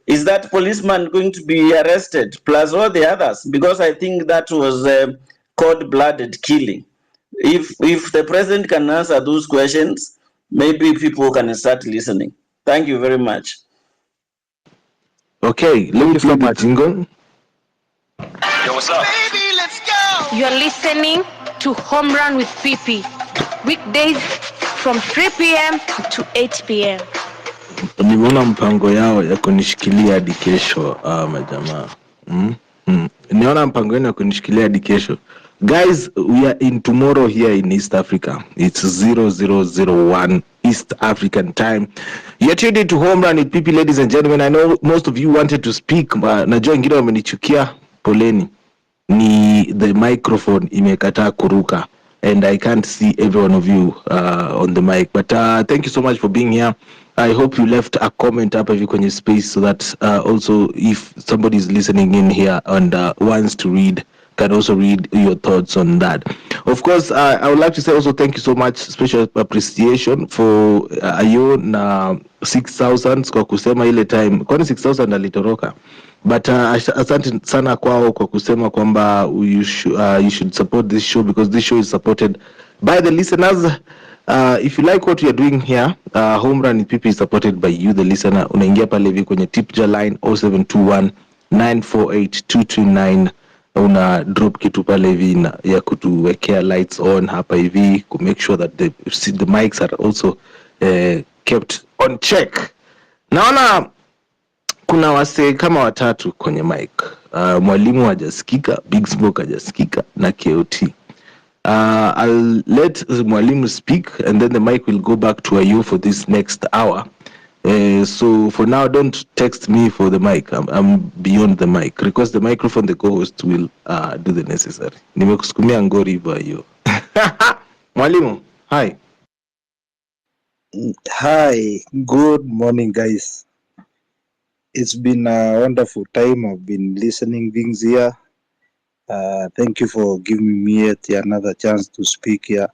Is that policeman going to be arrested plus all the others? Because I think that was cold-blooded killing. If the president can answer those questions, maybe people can start listening. Thank you very much. Okay, let me play the jingle. Yo, what's up? Baby, let's go! You're listening to Home Run with PP. Weekdays from 3 p.m. to 8 p.m. Nimeona mpango yao ya kunishikilia hadi kesho majamaa. Niona mpango yao ya kunishikilia hadi kesho. Guys, we are in tomorrow here in East Africa. It's 0001 East African time. You're tuned into Home Run with PP, ladies and gentlemen. I know most of you wanted to speak. Najua wengine wamenichukia, poleni. Ni the microphone imekataa kuruka. And I can't see every one of you on the mic. But thank you so much for being here. I hope you left a comment up if you can space so that also if somebody is listening in here and wants to read, can also read your thoughts on that. Of course, I would like to say also thank you so much, special appreciation for Ayo na 6,000 kwa kusema ile time. Kwani 6,000 alitoroka? But asante sana kwao kwa kusema kwamba you should support this show because this show is supported by the listeners. If you like what we are doing here, Home Run with PP is supported by you, the listener. Unaingia pale hivi kwenye tipja line 0721 948 229. Una drop kitu pale hivi ya kutuwekea lights on hapa hivi to make sure that the mics are also kept on check. Naona kuna wase kama watatu kwenye mic. Mwalimu hajasikika, Big Smoke hajasikika na KOT. I'll let Mwalimu speak and then the mic will go back to Ayu for this next hour. So for now, don't text me for the mic. I'm beyond the mic. Request the microphone, the co-host will do the necessary. Nimekusukumia ngori hivyo Ayu. Mwalimu, hi. Hi, good morning guys. It's been a wonderful time. I've been listening things here. Thank you for giving me yet another chance to speak here.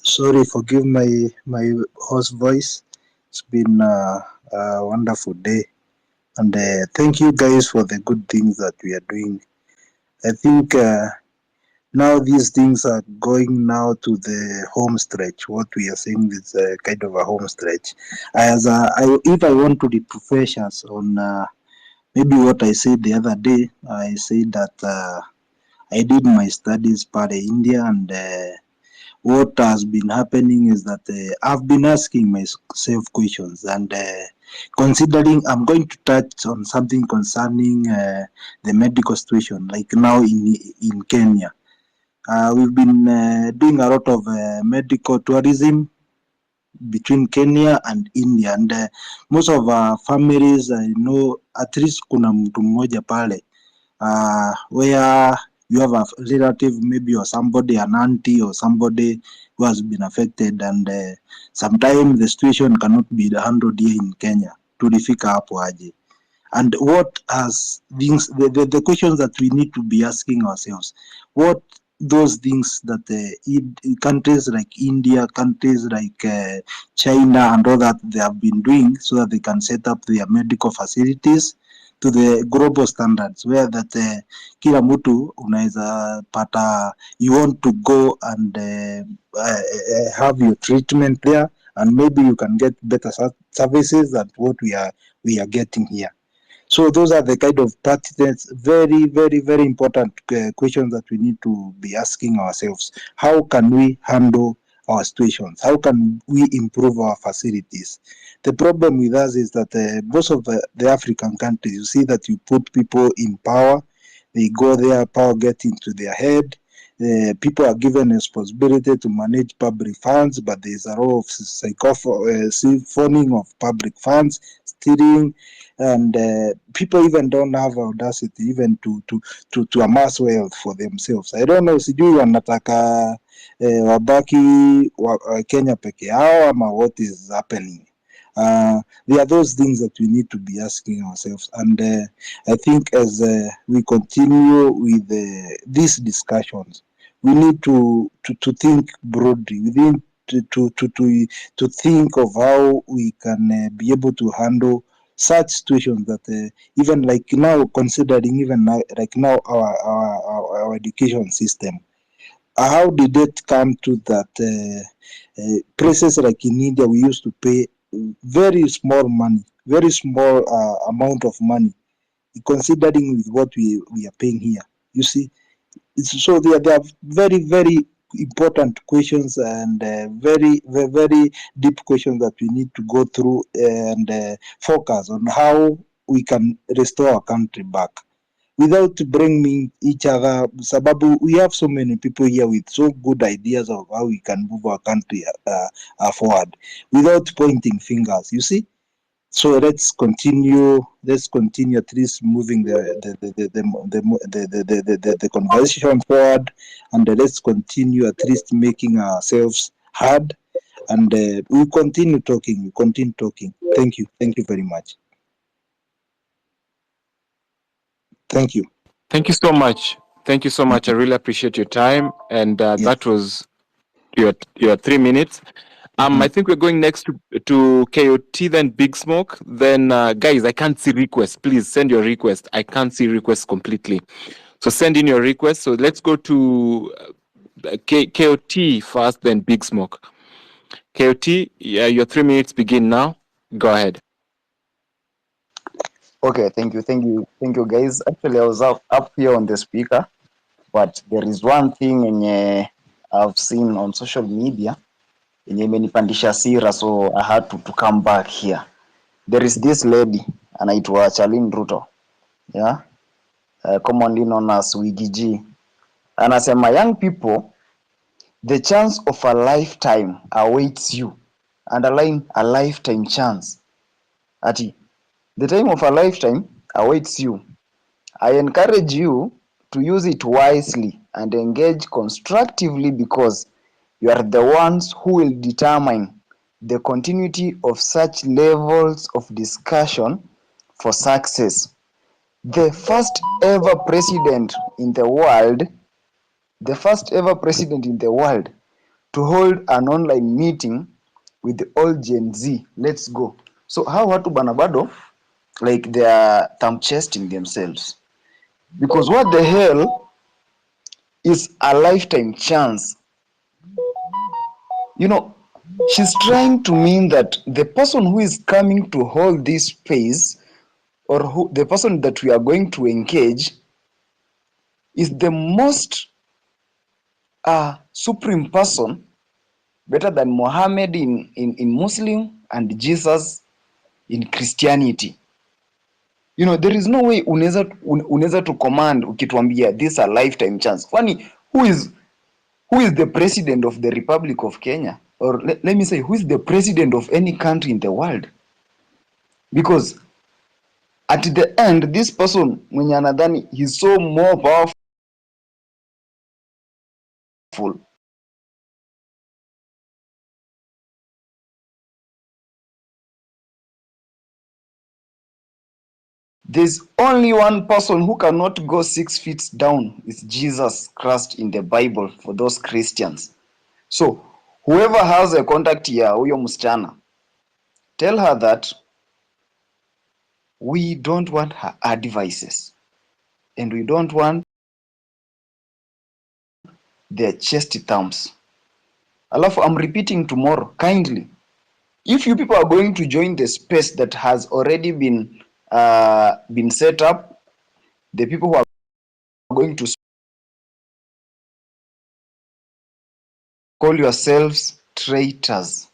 Sorry, forgive my hoarse voice. It's been a wonderful day. And thank you guys for the good things that we are doing. I think now these things are going now to the home stretch. What we are saying is kind of a home stretch. If I want to be professionals on maybe what I said the other day, I said that I did my studies part in India, and what has been happening is that I've been asking myself questions, and considering I'm going to touch on something concerning the medical situation, like now in Kenya. We've been doing a lot of medical tourism between Kenya and India, and most of our families, I know at least kuna mtu mmoja pale where you have a relative, maybe, or somebody, an auntie or somebody who has been affected, and sometimes the situation cannot be handled here in Kenya. Tulifika hapo aje? And what has things, the questions that we need to be asking ourselves, what those things that countries like India, countries like China and all that, they have been doing so that they can set up their medical facilities to the global standards, where that kila mtu unaweza pata, you want to go and have your treatment there, and maybe you can get better services than what we are getting here. So those are the kind of pertinent, very, very, very important questions that we need to be asking ourselves. How can we handle our situations? How can we improve our facilities? The problem with us is that most of the African countries, you see that you put people in power, they go there, power get into their head. People are given responsibility to manage public funds, but there is a lot of siphoning of public funds, stealing, and people even don't have audacity even to amass wealth for themselves. I don't know, sijui wanataka wabaki Kenya peke yao ama what is happening. There are those things that we need to be asking ourselves, and I think as we continue with these discussions, we need to think broadly. We need to think of how we can be able to handle such situations that even like now, considering even now, like now our education system, how did it come to that places like in India we used to pay very small money, very small amount of money, considering with what we are paying here, you see. So they are very, very important questions, and very, very, very deep questions that we need to go through and focus on how we can restore our country back without bringing each other. Sababu, we have so many people here with so good ideas of how we can move our country forward without pointing fingers, you see. So let's continue at least moving the conversation forward, and let's continue at least making ourselves heard, and we continue talking. Thank you very much. Thank you. Thank you so much. Thank you so much. I really appreciate your time. And that was your 3 minutes. I think we're going next to KOT, then Big Smoke. Then, guys, I can't see requests. Please send your request. I can't see requests completely. So send in your request. So let's go to KOT first, then Big Smoke. KOT, your 3 minutes begin now. Go ahead. Okay, thank you, guys. Actually, I was up here on the speaker, but there is one thing I've seen on social media yenye imenipandisha hasira, so I had to come back here. There is this lady anaitwa Charlene Ruto, yeah, commonly known as Wigi G. Anasema, young people, the chance of a lifetime awaits you. Underline a lifetime chance. Ati, the time of a lifetime awaits you. I encourage you to use it wisely and engage constructively, because you are the ones who will determine the continuity of such levels of discussion for success. The first ever president in the world to hold an online meeting with the all Gen Z. Let's go. So how watu banabado, like, they are thumb chesting themselves, because what the hell is a lifetime chance? You know, she's trying to mean that the person who is coming to hold this space, or the person that we are going to engage, is the most supreme person, better than Muhammad in Muslim and Jesus in Christianity. You know, there is no way unaweza to command ukituambia this a lifetime chance. Kwani who is the president of the Republic of Kenya, or let me say, who is the president of any country in the world? Because at the end this person mwenye anadhani he's so more powerful, there's only one person who cannot go 6 feet down, is Jesus Christ in the Bible for those Christians. So whoever has a contact ya huyo msichana, tell her that we don't want her advices and we don't want their chest thumbs. Alafu, I'm repeating tomorrow, kindly, if you people are going to join the space that has already been set up, the people who are going to call yourselves traitors.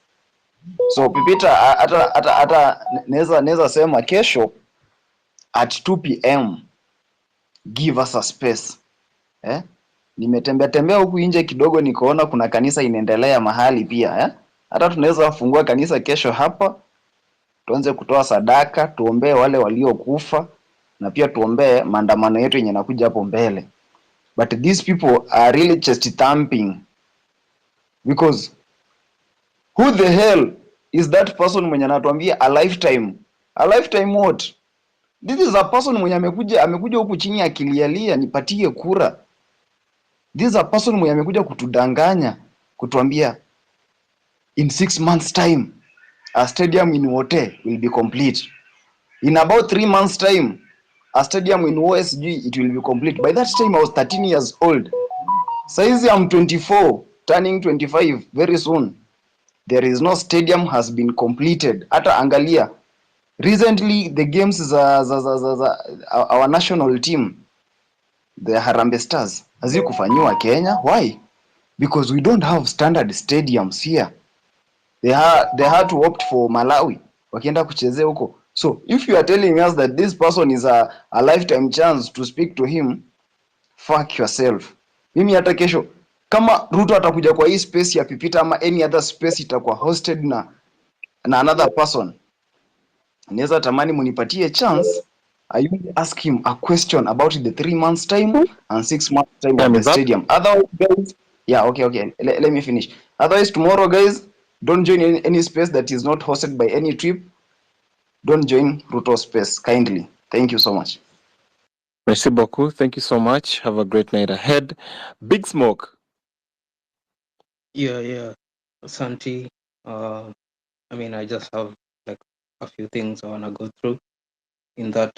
So Pipita, hata naweza sema kesho at 2 p.m. give us a space. Nimetembea huku nje kidogo, nikaona kuna kanisa inaendelea mahali pia. Hata tunaweza fungua kanisa kesho hapa, tuanze kutoa sadaka, tuombee wale waliokufa na pia tuombee maandamano yetu yenye nakuja hapo mbele. But these people are really chest thumping, because who the hell is that person mwenye anatuambia a lifetime? A lifetime what? This is a person mwenye amekuja huku chini akilialia nipatie kura. This is a person mwenye amekuja kutudanganya, kutuambia in 6 months time a stadium in Wote will be complete. In about 3 months time a stadium in OSG it will be complete. By that time I was 13 years old. Saizi I'm 24, turning 25 very soon. There is no stadium has been completed. Hata angalia recently the games za our national team, the Harambee Stars, hazikufanyiwa Kenya. Why? Because we don't have standard stadiums here. They had to opt for Malawi, wakienda kuchezea huko. So if you are telling us that this person is a lifetime chance to speak to him, fuck yourself. Mimi hata kesho kama Ruto atakuja kwa hii space ya Pipita ama any other space itakuwa hosted na another person, naweza tamani munipatie chance, I will ask him a question about the 3 months time and 6 months time of the stadium. Otherwise guys, yeah, okay, let me finish. Otherwise tomorrow guys, don't join any space that is not hosted by any trip. Don't join Ruto space kindly. Thank you so much. Merci beaucoup. Thank you so much. Have a great night ahead. Big Smoke. Yeah. Santi, I mean, I just have like a few things I want to go through in that,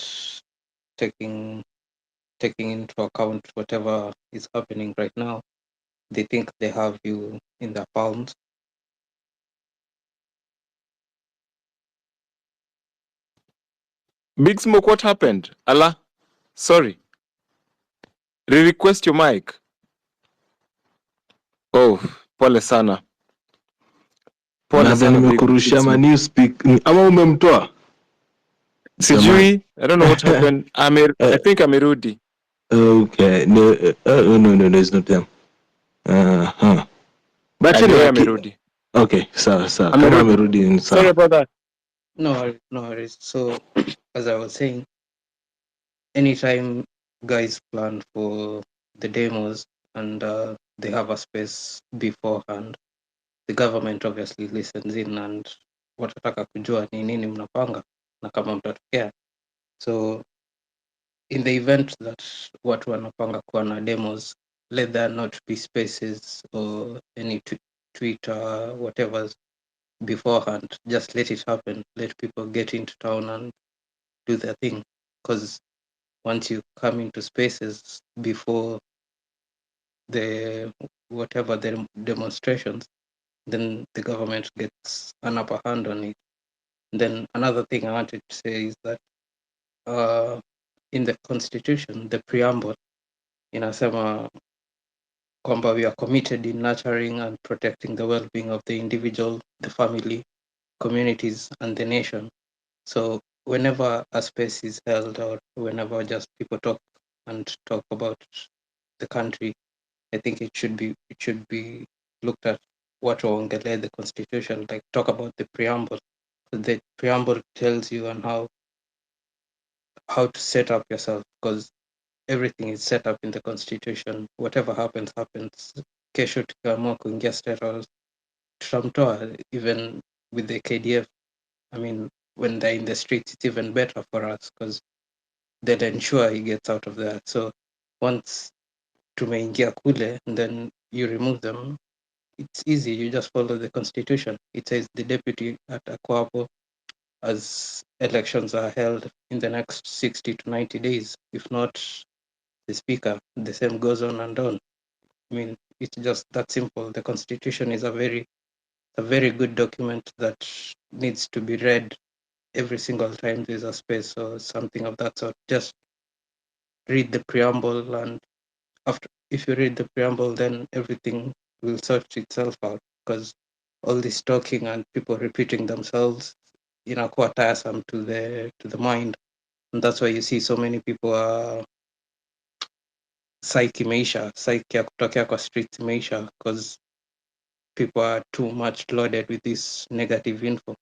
taking into account whatever is happening right now. They think they have you in their palms. Big Smoke, what happened? Allah, sorry. Re-request your mic. Oh, pole sana. Pole sana nimekurushia ma new speak ama umemtoa? Sijui, I don't know what happened. I think amerudi. Okay, no, it's not them. But anyway, amerudi. Okay, sawa. Kama amerudi ni sawa. Sorry about that. No worries. So, as I was saying, anytime guys plan for the demos and they have a space beforehand, the government obviously listens in and watataka kujua ni nini mnapanga na kama mtatokea. So in the event that watu wanapanga kuwa na demos, let there not be spaces or any Twitter whatever beforehand. Just let it happen. Let people get into town and do their thing, because once you come into spaces before the whatever the demonstrations, then the government gets an upper hand on it. Then another thing I wanted to say is that in the constitution, the preamble, inasema kwamba we are committed in nurturing and protecting the well-being of the individual, the family, communities, and the nation. So whenever a space is held or whenever just people talk about the country, I think it should be looked at what waongelee the constitution, like talk about the preamble. The preamble tells you on how to set up yourself, because everything is set up in the constitution. Whatever happens. Kesho tukiamua kuingia state house, tutamtoa. Even with the KDF, I mean, when they're in the streets, it's even better for us because they'll ensure he gets out of there. So once tumeingia kule, and then you remove them, it's easy. You just follow the constitution. It says the deputy at Akwapo, as elections are held in the next 60 to 90 days. If not, the speaker. The same goes on and on. I mean, it's just that simple. The constitution is a very good document that needs to be read every single time there's a space or something of that sort. Just read the preamble, and if you read the preamble, then everything will sort itself out, because all this talking and people repeating themselves inakuwa tiresome to the mind, and that's why you see so many people are psyche ya kutokea kwa streets imeisha, because people are too much loaded with this negative info,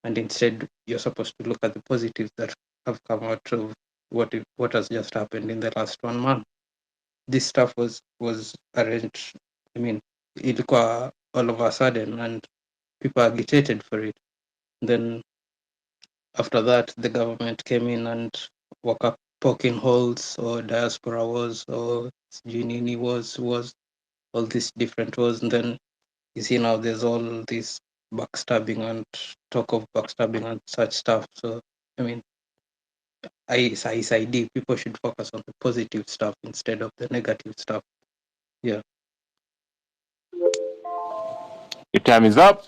and instead you're supposed to look at the positives that have come out of what has just happened in the last 1 month. This stuff was arranged. I mean, ilikuwa all of a sudden, and people agitated for it. Then after that, the government came in and woke up poking holes, or diaspora wars, or Junini was all these different wars. And then you see now there's all this backstabbing and talk of backstabbing and such stuff. So I mean, ISID, people should focus on the positive stuff instead of the negative stuff. Yeah. Your time is up.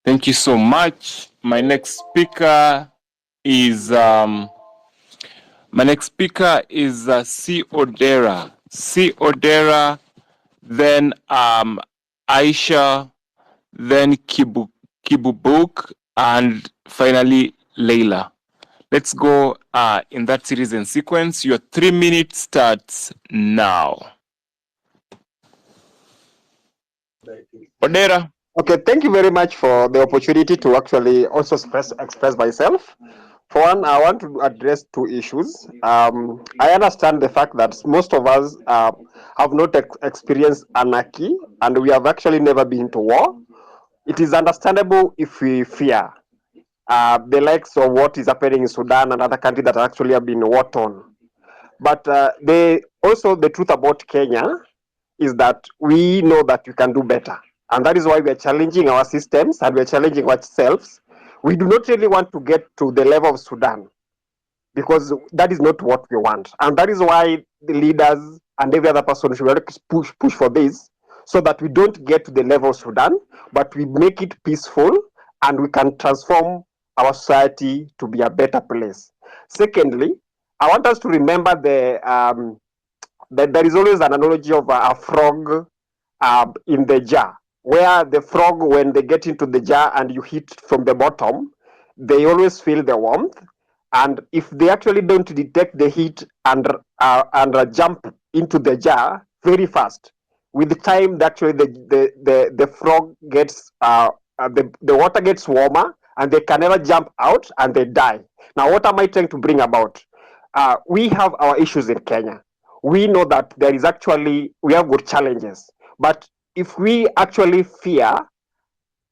Thank you so much. My next speaker is C. Odera. C. Odera, then Aisha, then Kibubuk, and finally Layla. Let's go in that series and sequence. Your 3 minutes starts now. Odera. Okay, thank you very much for the opportunity to actually also express myself. For one, I want to address two issues. I understand the fact that most of us have not experienced anarchy, and we have actually never been to war. It is understandable if we fear the likes of what is happening in Sudan and other countries that actually have been war torn. But the truth about Kenya is that we know that we can do better. And that is why we are challenging our systems and we are challenging ourselves. We do not really want to get to the level of Sudan, because that is not what we want. And that is why the leaders and every other person should push for this, so that we don't get to the level of Sudan, but we make it peaceful and we can transform our society to be a better place. Secondly, I want us to remember that there is always an analogy of a frog in the jar, where the frog, when they get into the jar and you hit from the bottom, they always feel the warmth. And if they actually don't detect the heat and jump into the jar very fast, with time, actually the frog gets the water gets warmer and they can never jump out and they die. Now, what am I trying to bring about? We have our issues in Kenya. We know that we have good challenges, but if we actually fear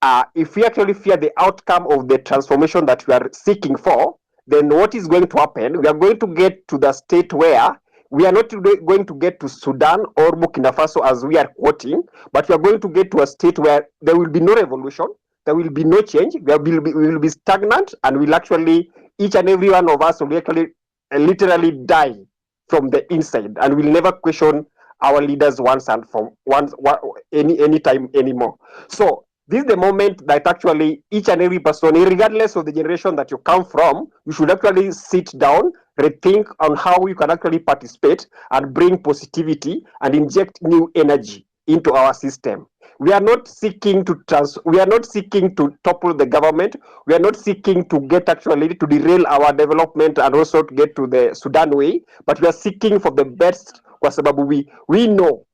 the outcome of the transformation that we are seeking for, then what is going to happen? We are going to get to the state where we are not going to get to Sudan or Burkina Faso as we are quoting, but we are going to get to a state where there will be no revolution, there will be no change, we will be stagnant, and each and every one of us will actually literally die from the inside, and we'll never question our leaders any time anymore. So this is the moment that actually each and every person, regardless of the generation that you come from, you should actually sit down rethink on how you can actually participate and bring positivity and inject new energy into our system. We are not seeking to topple the government. We are not seeking to get actually to derail our development and also to get to the Sudan way, but we are seeking for the best kwa sababu we know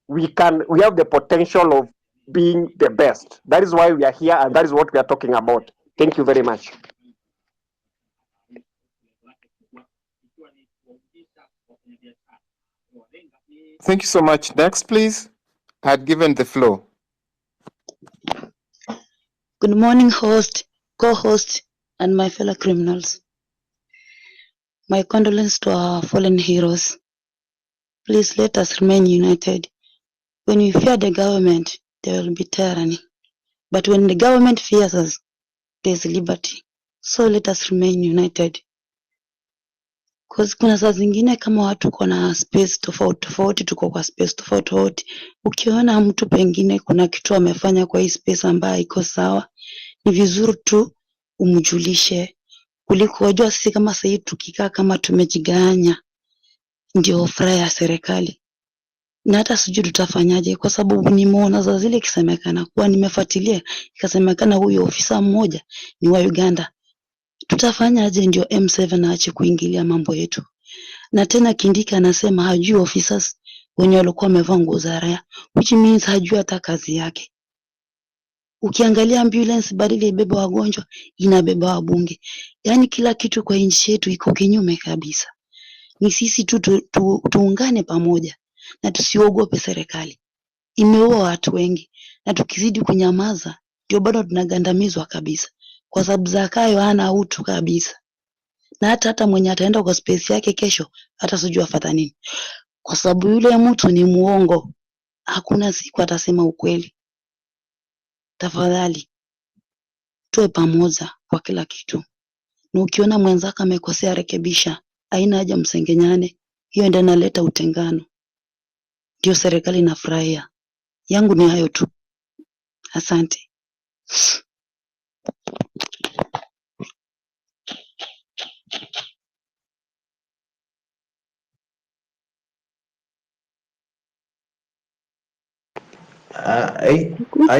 we have the potential of being the best. That is why we are here and that is what we are talking about. Thank you very much. Thank you so much. Next, please. I had given the floor. Good morning, host, co-host, and my fellow criminals. My condolences to our fallen heroes. Please let us remain united. When we fear the government, there will be tyranny. But when the government fears us, there is liberty. So let us remain united. Because kuna saa zingine kama watu kuna space tofauti, tuko kwa space tofauti. Ukiona mtu pengine kuna kitu amefanya kwa hii space ambayo iko sawa, ni vizuri tu umjulishe. Kuliko wajua sisi kama sasa tukikaa kama tumejiganya ndio furaha ya serikali. Na hata sijui tutafanyaje kwa sababu nimeona za zile kisemekana kuwa nimefuatilia ikasemekana huyo ofisa mmoja ni wa Uganda. Tutafanyaje ndio M7 aache kuingilia mambo yetu? Na tena Kindika anasema hajui officers wenye walikuwa wamevaa nguo za raia, which means hajui hata kazi yake. Ukiangalia ambulance badala ibebe wagonjwa inabeba wabunge. Yaani kila kitu kwa nchi yetu iko kinyume kabisa. Ni sisi tuungane pamoja na tusiogope serikali. Imeua watu wengi na tukizidi kunyamaza ndio bado tunagandamizwa kabisa. Kwa sababu Zakayo hana utu kabisa. Na hata mwenye ataenda kwa space yake kesho hata sijui afata nini. Kwa sababu yule mtu ni muongo. Hakuna siku atasema ukweli. Tafadhali tuwe pamoja kwa kila kitu. Na ukiona mwenzako amekosea rekebisha. Haina haja msengenyane. Hiyo ndio inaleta utengano. Ndio serikali inafurahia. Yangu ni hayo tu. Asante.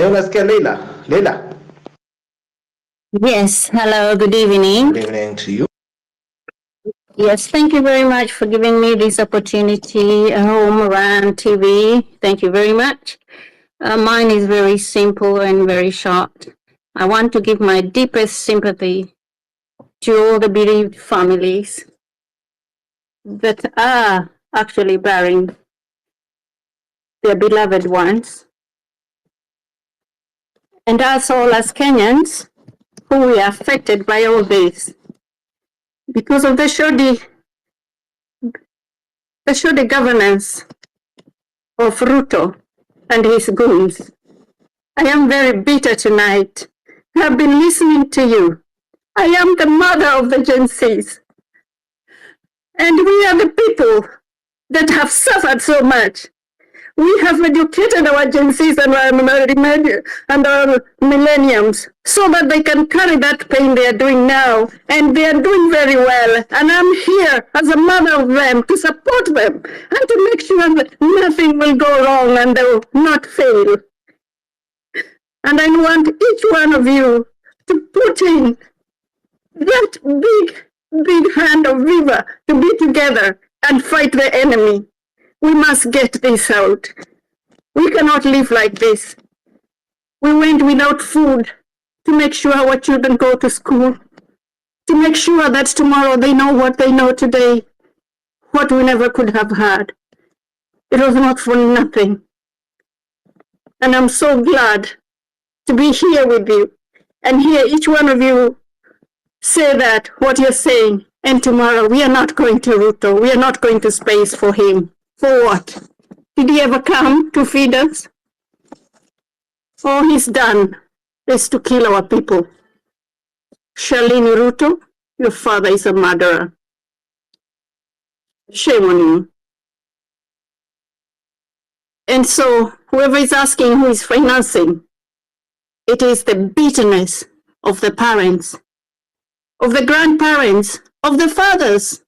Unasikia Leila? Leila? Yes, hello, good evening. Good evening to you. Yes, thank you very much for giving me this opportunity, Home Run TV. Thank you very much. Mine is very simple and very short. I want to give my deepest sympathy to all the bereaved families that are actually burying their beloved ones. And us all as Kenyans who are affected by all this. Because of the shoddy governance of Ruto and his goons. I am very bitter tonight. I have been listening to you. I am the mother of the Gen Zs. And we are the people that have suffered so much. We have educated our Gen Zs and our millenniums so that they can carry that pain they are doing now. And they are doing very well. And I'm here as a mother of them to support them and to make sure that nothing will go wrong and they will not fail. And I want each one of you to put in that big hand of Viva to be together and fight the enemy. We must get this out. We cannot live like this. We went without food to make sure our children go to school, to make sure that tomorrow they know what they know today, what we never could have had. It was not for nothing. And I'm so glad to be here with you and hear each one of you say that, what you're saying. And tomorrow we are not going to Ruto. We are not going to space for him. For what? Did he ever come to feed us? All he's done is to kill our people. Shalini Ruto, your father is a murderer. Shame on you. And so whoever is asking who is financing, it is the bitterness of the parents, of the grandparents, of the fathers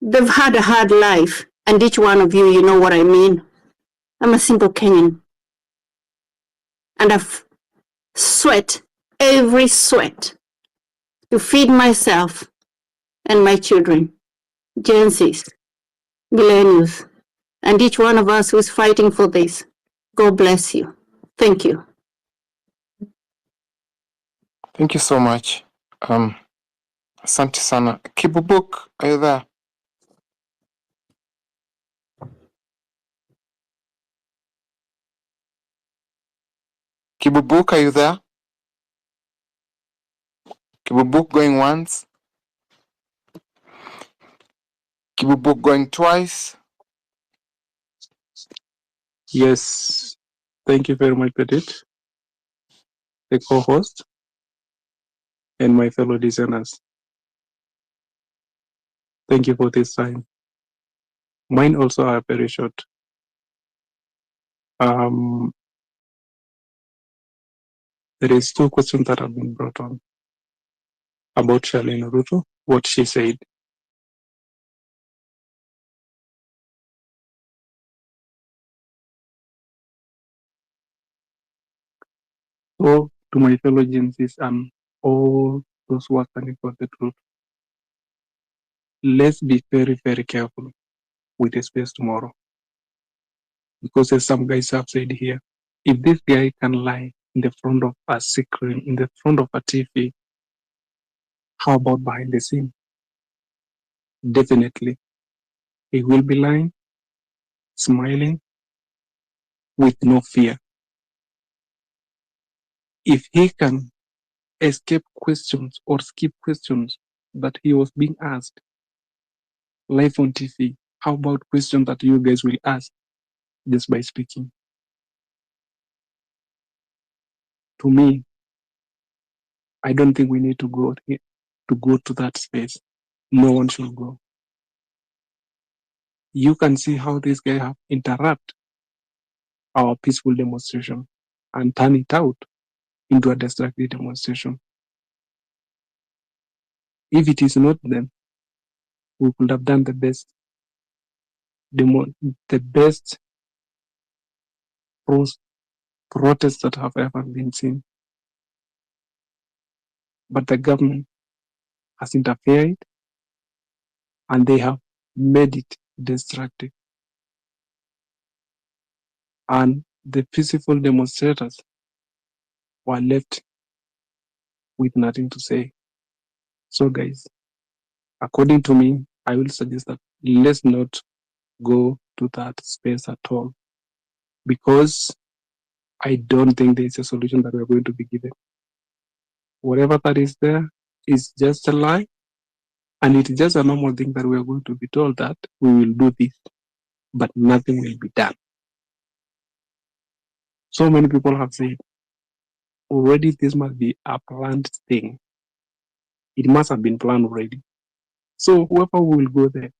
They've had a hard life, and each one of you, you know what I mean. I'm a simple Kenyan, and I've sweat every sweat to feed myself and my children, Gen Zs, millennials, and each one of us who is fighting for this. God bless you. Thank you. Thank you so much. Asante sana. Kibubuk, are you there? Kibubuk, are you there? Kibubuk going once. Kibubuk going twice. Yes, thank you very much, Petit, the co-host, and my fellow listeners. Thank you for this time. Mine also are very short. There is two questions that have been brought on about Charlene Ruto, what she said. So to my fellow Gen Zs and all those who are standing for the truth, let's be very, very careful with the space tomorrow. Because as some guys have said here, if this guy can lie in the front of a screen, in the front of a TV, how about behind the scene? Definitely, he will be lying, smiling, with no fear. If he can escape questions or skip questions that he was being asked live on TV, how about questions that you guys will ask just by speaking? To me, I don't think we need to go to that space. No one should go. You can see how this guy have interrupt our peaceful demonstration and turn it out into a destructive demonstration. If it is not them, we could have done the best protests that have ever been seen. But the government has interfered and they have made it destructive. And the peaceful demonstrators were left with nothing to say. So guys, according to me, I will suggest that let's not go to that space at all, because I don't think there is a solution that we're going to be given. Whatever that is there is just a lie, and it is just a normal thing that we are going to be told that we will do this, but nothing will be done. So many people have said, already this must be a planned thing. It must have been planned already. So whoever will go there,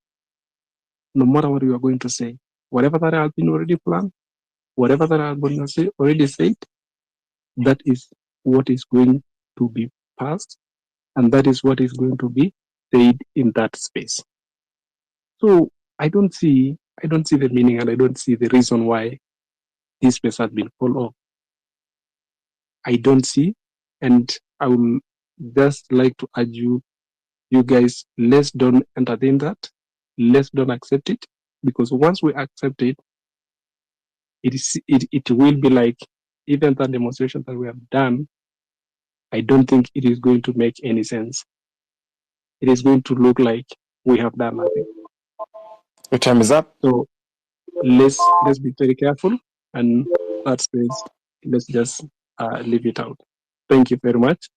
no matter what you are going to say, whatever that has been already planned, whatever that I am going to say already said, that is what is going to be passed, and that is what is going to be said in that space. So I don't see the meaning, and I don't see the reason why this space has been followed. I don't see, and I would just like to urge you guys, let's don't entertain that, let's don't accept it, because once we accept it, it will be like even that demonstration that we have done. I don't think it is going to make any sense. It is going to look like we have done nothing. Your time is up. So let's be very careful, and that space, let's just leave it out. Thank you very much,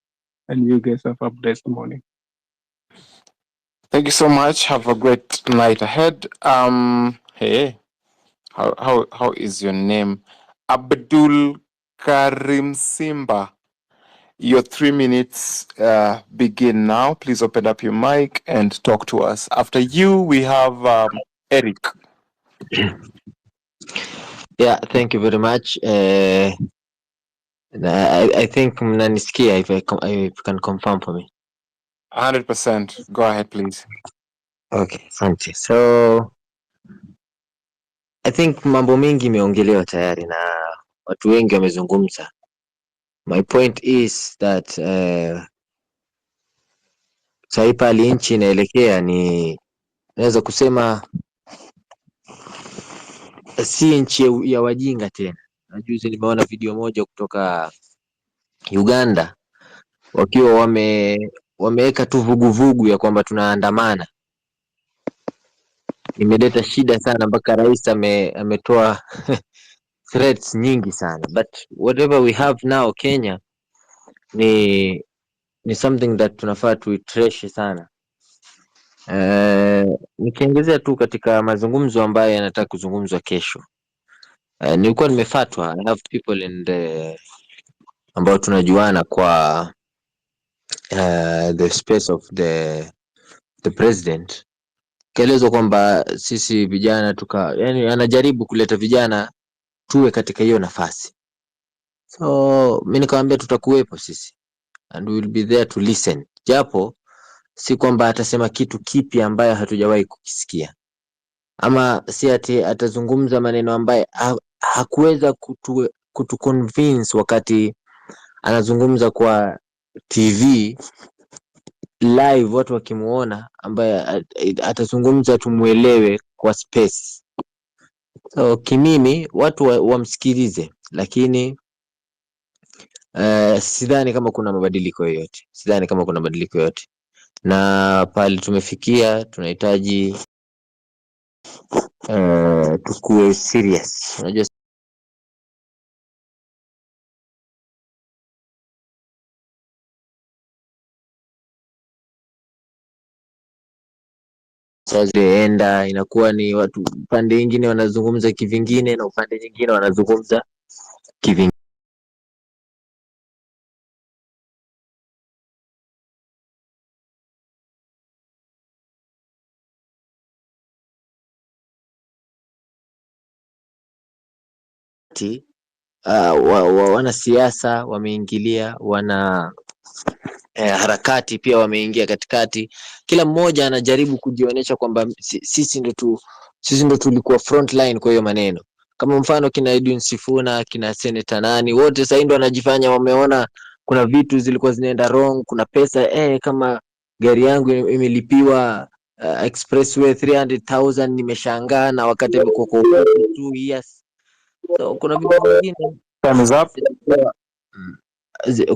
and you guys have a blessed morning. Thank you so much. Have a great night ahead. Hey, how is your name? Abdul Karim Simba. Your 3 minutes begin now. Please open up your mic and talk to us. After you, we have Eric. Yeah, thank you very much. I think mnanisikia if you can confirm for me. 100%. Go ahead, please. Okay, asante. So I think mambo mengi imeongelewa tayari na watu wengi wamezungumza. My point is that sahii pali nchi inaelekea ni naweza kusema si nchi ya wajinga tena. Najuzi nimeona video moja kutoka Uganda wakiwa wameweka tu vuguvugu ya kwamba tunaandamana. Imeleta shida sana mpaka rais ametoa threats nyingi sana, but whatever we have now Kenya ni something that tunafaa tuitreasure sana. Nikiongezea tu katika mazungumzo ambayo yanataka kuzungumzwa kesho, nilikuwa nimefatwa, I have people in the ambao tunajuana kwa the space of the president, kaelezwa kwamba sisi vijana yani anajaribu kuleta vijana tuwe katika hiyo nafasi. So mimi nikamwambia tutakuwepo sisi and we will be there to listen, japo si kwamba atasema kitu kipi ambayo hatujawahi kukisikia, ama si ati atazungumza maneno ambaye hakuweza kutu convince wakati anazungumza kwa TV live watu wakimuona, ambaye atazungumza tumuelewe kwa space. So kimimi watu wamsikilize, lakini sidhani kama kuna mabadiliko yoyote, na pale tumefikia tunahitaji tukue serious. Unajua sasa enda inakuwa ni watu pande nyingine wanazungumza kivingine na upande nyingine wanazungumza kivingine. Wanasiasa wameingilia, harakati pia wameingia katikati. Kila mmoja anajaribu kujionyesha kwamba sisi ndo tulikuwa front line kwa hiyo maneno. Kama mfano kina Edwin Sifuna, kina Senator nani, wote sasa ndio wanajifanya wameona kuna vitu zilikuwa zinaenda wrong, kuna pesa kama gari yangu imelipiwa expressway 300,000 nimeshangaa, na wakati alikuwa kwa 2 years. So kuna vitu vingine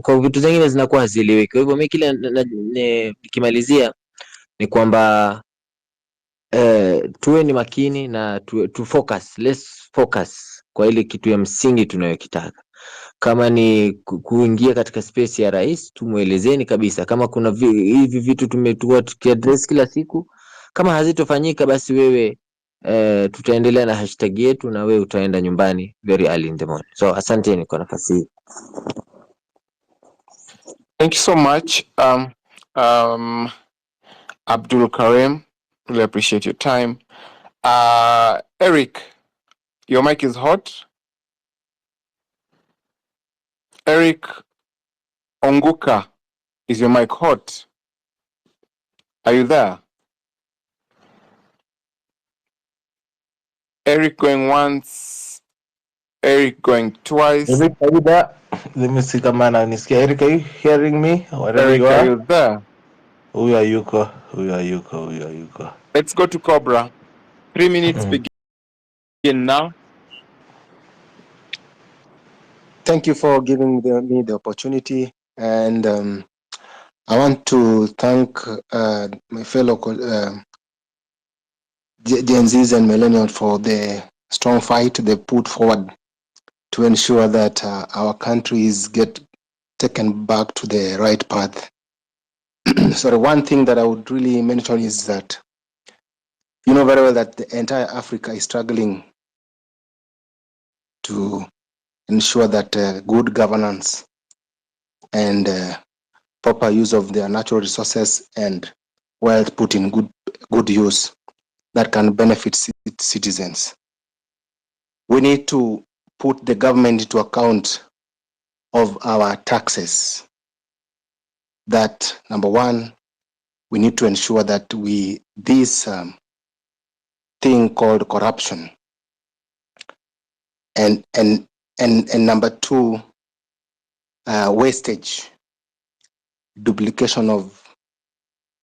kwa vitu zingine zinakuwa hazieleweki. Kwa hivyo mimi kile nikimalizia ni kwamba tuwe ni makini na tu focus, let's focus kwa ile kitu ya msingi tunayokitaka. Kama ni kuingia katika space ya rais, tumuelezeni kabisa kama kuna hivi vitu tumetoa tukiaddress kila siku, kama hazitofanyika basi wewe tutaendelea na hashtag yetu na wewe utaenda nyumbani very early in the morning. So asanteni kwa nafasi hii. Thank you so much, Abdul Karim. Really appreciate your time. Eric, your mic is hot. Eric Onguka, is your mic hot? Are you there? Eric going once. Eric going twice. Eric, are you there? Let me see kama ananisikia. Eric, are you hearing me? Wherever Eric, you are are. you there? Huyu hayuko. Let's go to Cobra. 3 minutes begin now. Thank you for giving me the opportunity, and I want to thank my fellow Gen Zs and millennials for the strong fight they put forward to ensure that our countries get taken back to the right path. So the one thing that I would really mention is that you know very well that the entire Africa is struggling to ensure that good governance and proper use of their natural resources and wealth put in good use that can benefit citizens. We need to put the government into account of our taxes. That number one, we need to ensure that this thing called corruption and number two, wastage, duplication of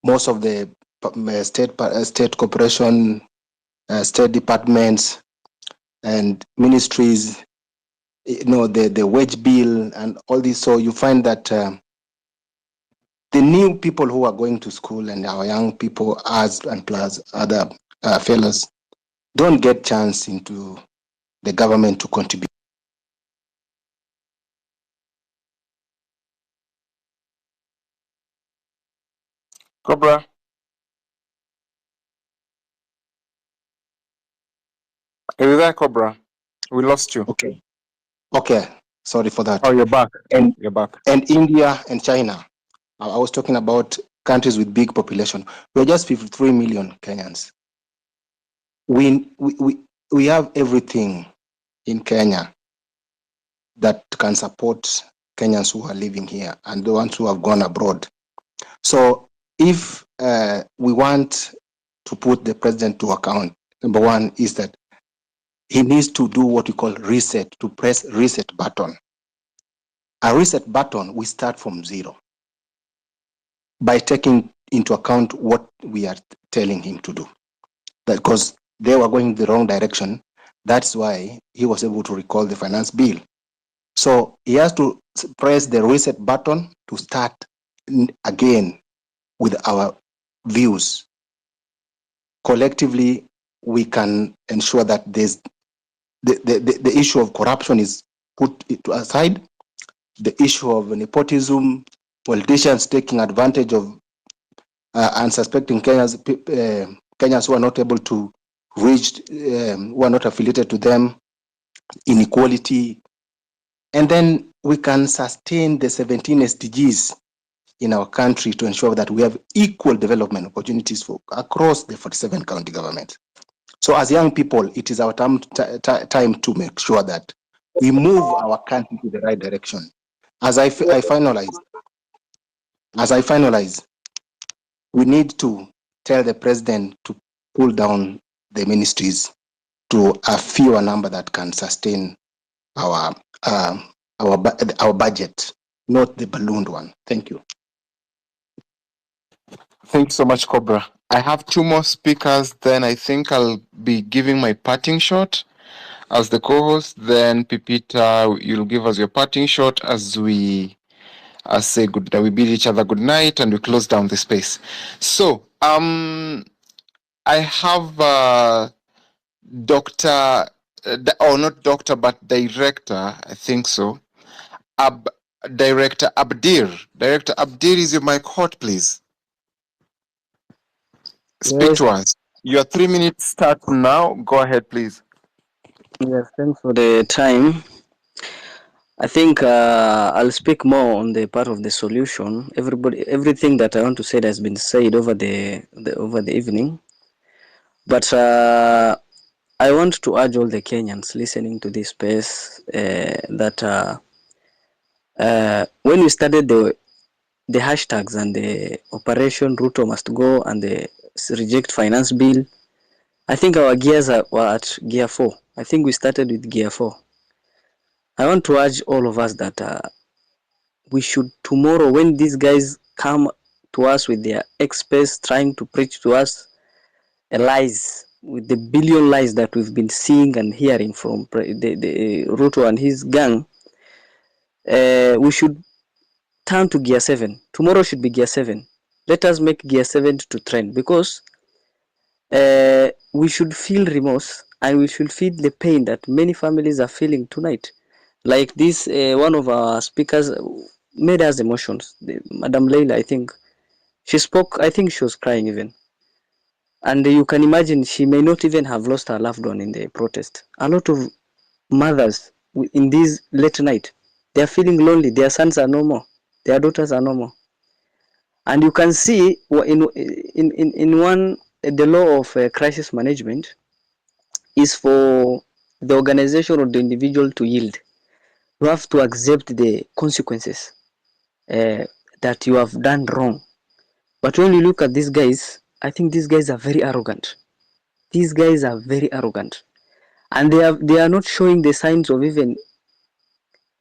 most of the state corporation, state departments and ministries, the wage bill and all this. So you find that the new people who are going to school and our young people, us and plus other fellows, don't get chance into the government to contribute. Cobra. Are you there, Cobra? We lost you. Okay, sorry for that. Oh, you're back. And You're back. and India and China. I was talking about countries with big population. We're just 53 million Kenyans. We have everything in Kenya that can support Kenyans who are living here and the ones who have gone abroad. So if we want to put the president to account, number one is that he needs to do what we call reset, to press reset button. A reset button, we start from zero by taking into account what we are telling him to do. Because they were going the wrong direction. That's why he was able to recall the finance bill. So he has to press the reset button to start again with our views. Collectively, we can ensure that there's the issue of corruption is put aside. The issue of nepotism, politicians taking advantage of unsuspecting Kenyans who are not able to reach, who are not affiliated to them, inequality, and then we can sustain the 17 SDGs in our country to ensure that we have equal development opportunities for across the 47 county governments. So as young people, it is our time to make sure that we move our country to the right direction. As I finalize, we need to tell the president to pull down the ministries to a fewer number that can sustain our budget, not the ballooned one. Thank you. Thanks so much, Cobra. I have two more speakers, then I think I'll be giving my parting shot as the co-host. Then Pipita, you'll give us your parting shot as we say good. We bid each other good night and we close down the space. So, I have Dr. Or not doctor, but director. I think so. Director Abdir. Director Abdir, is your mic hot, please? Speak Yes, to us. Your 3 minutes start now. Go ahead, please. yes, thanks for the time. I think I'll speak more on the part of the solution. Everything that I want to say has been said over the evening. But I want to urge all the Kenyans listening to this space that when we started the hashtags and the operation Ruto must go and the reject finance bill, I think our gears were at gear 4. I think we started with gear 4. I want to urge all of us that we should tomorrow, when these guys come to us with their experts trying to preach to us lies, with the billion lies that we've been seeing and hearing from the Ruto and his gang, we should turn to gear 7. Tomorrow should be gear 7. Let us make gear 7 to trend, because we should feel remorse and we should feel the pain that many families are feeling tonight. Like this, one of our speakers made us emotions. Madam Leila, I think she spoke. I think she was crying even, and you can imagine she may not even have lost her loved one in the protest. A lot of mothers in this late night, they are feeling lonely. Their sons are no more. Their daughters are no more. And you can see in one, the law of crisis management is for the organization or the individual to yield. You have to accept the consequences that you have done wrong. But when you look at these guys, I think these guys are very arrogant. These guys are very arrogant, and they are not showing the signs of even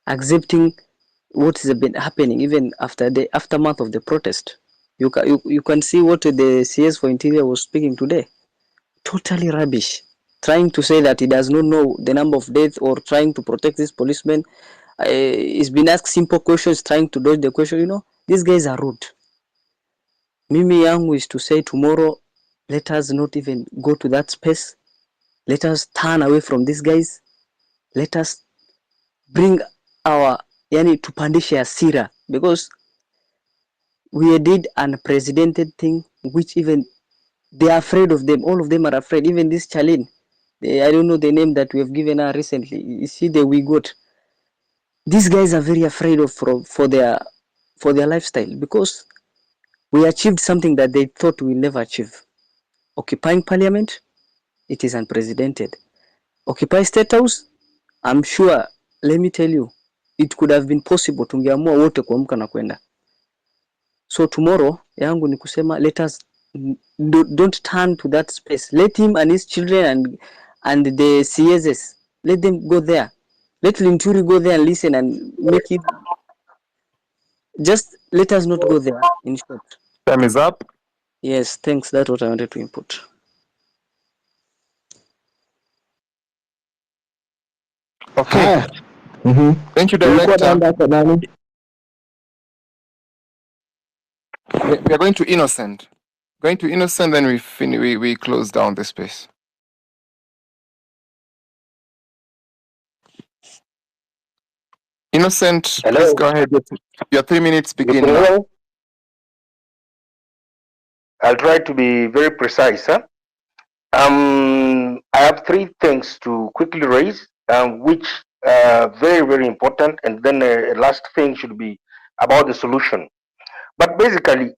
accepting what has been happening even after the aftermath of the protest. You can see what the CS for Interior was speaking today. Totally rubbish. Trying to say that he does not know the number of deaths or trying to protect this policeman. He's been asked simple questions, trying to dodge the question. You know, these guys are rude. Mimi yangu is to say tomorrow, let us not even go to that space. Let us turn away from these guys. Let us bring our yani tupandishe hasira, because we did an unprecedented thing which even they are afraid of them. All of them are afraid. Even this Charlene, I don't know the name that we have given her recently. You see the we got. These guys are very afraid of for their lifestyle, because we achieved something that they thought we'll never achieve. Occupying parliament, it is unprecedented. Occupy State House, I'm sure, let me tell you, it could have been possible tungeamua wote kuamka na kwenda. So tomorrow yangu ni kusema let us don't turn to that space. Let him and his children and the CSS, let them go there. Let Linturi go there and listen and make it. Just let us not go there, in short. Time is up. Yes, thanks. That's what I wanted to input. Okay. Thank you, Ulikuwa Director. naenda kwa nani? We are going to Innocent. Going to Innocent, then we close down the space. Innocent, Hello. please go ahead. Your 3 minutes begin now. Hello. I'll try to be very precise. Huh? I have three things to quickly raise, which are very, very important, and then a last thing should be about the solution. But basically,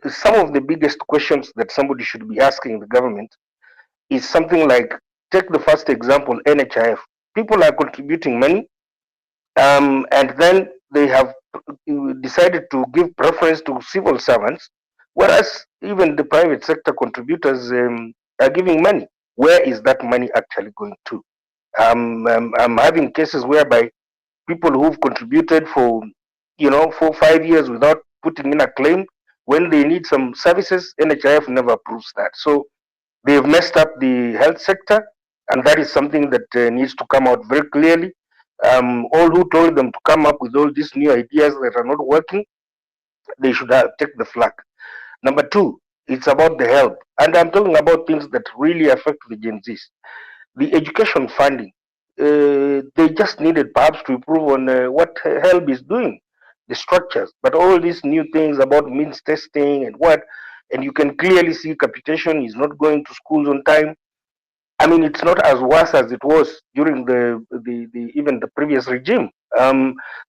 some of the biggest questions that somebody should be asking the government is something like, take the first example, NHIF. People are contributing money, and then they have decided to give preference to civil servants, whereas even the private sector contributors are giving money. Where is that money actually going to? I'm having cases whereby people who've contributed for 4 5 years without putting in a claim, when they need some services, NHIF never approves that. So they've messed up the health sector, and that is something that needs to come out very clearly. All who told them to come up with all these new ideas that are not working, they should have take the flag. Number two, it's about the help, and I'm talking about things that really affect the Gen Zs. The education funding, they just needed perhaps to improve on what help is doing, the structures. But all these new things about means testing and what, and you can clearly see capitation is not going to schools on time. I mean, it's not as worse as it was during the even the previous regime.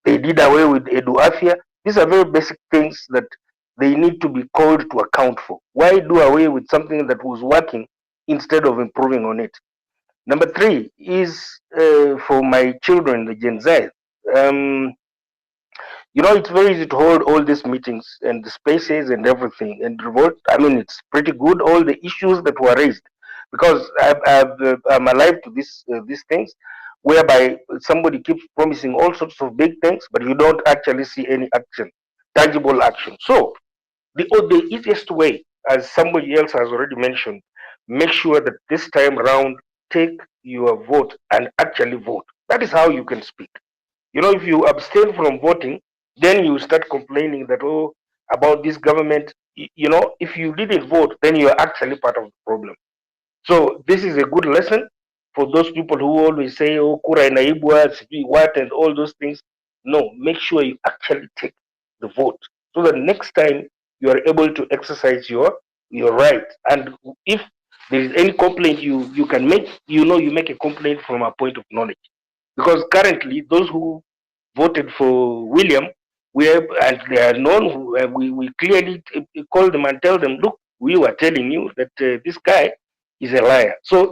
They did away with Eduafia. These are very basic things that they need to be called to account for. Why do away with something that was working instead of improving on it? Number three is for my children, the Gen Z. It's very easy to hold all these meetings and the spaces and everything and revolt. I mean, it's pretty good, all the issues that were raised, because I'm alive to these things, whereby somebody keeps promising all sorts of big things, but you don't actually see any action, tangible action. So the easiest way, as somebody else has already mentioned, make sure that this time around, take your vote and actually vote. That is how you can speak. If you abstain from voting, then you start complaining that, oh, about this government. If you didn't vote, then you're actually part of the problem. So this is a good lesson for those people who always say, oh, kura inaibwa, sijui what, and all those things. No, make sure you actually take the vote, so that next time you are able to exercise your right. And if there is any complaint you can make, you make a complaint from a point of knowledge. Because currently, those who voted for William, and they are known, we clearly call them and tell them, look, we were telling you that this guy is a liar. So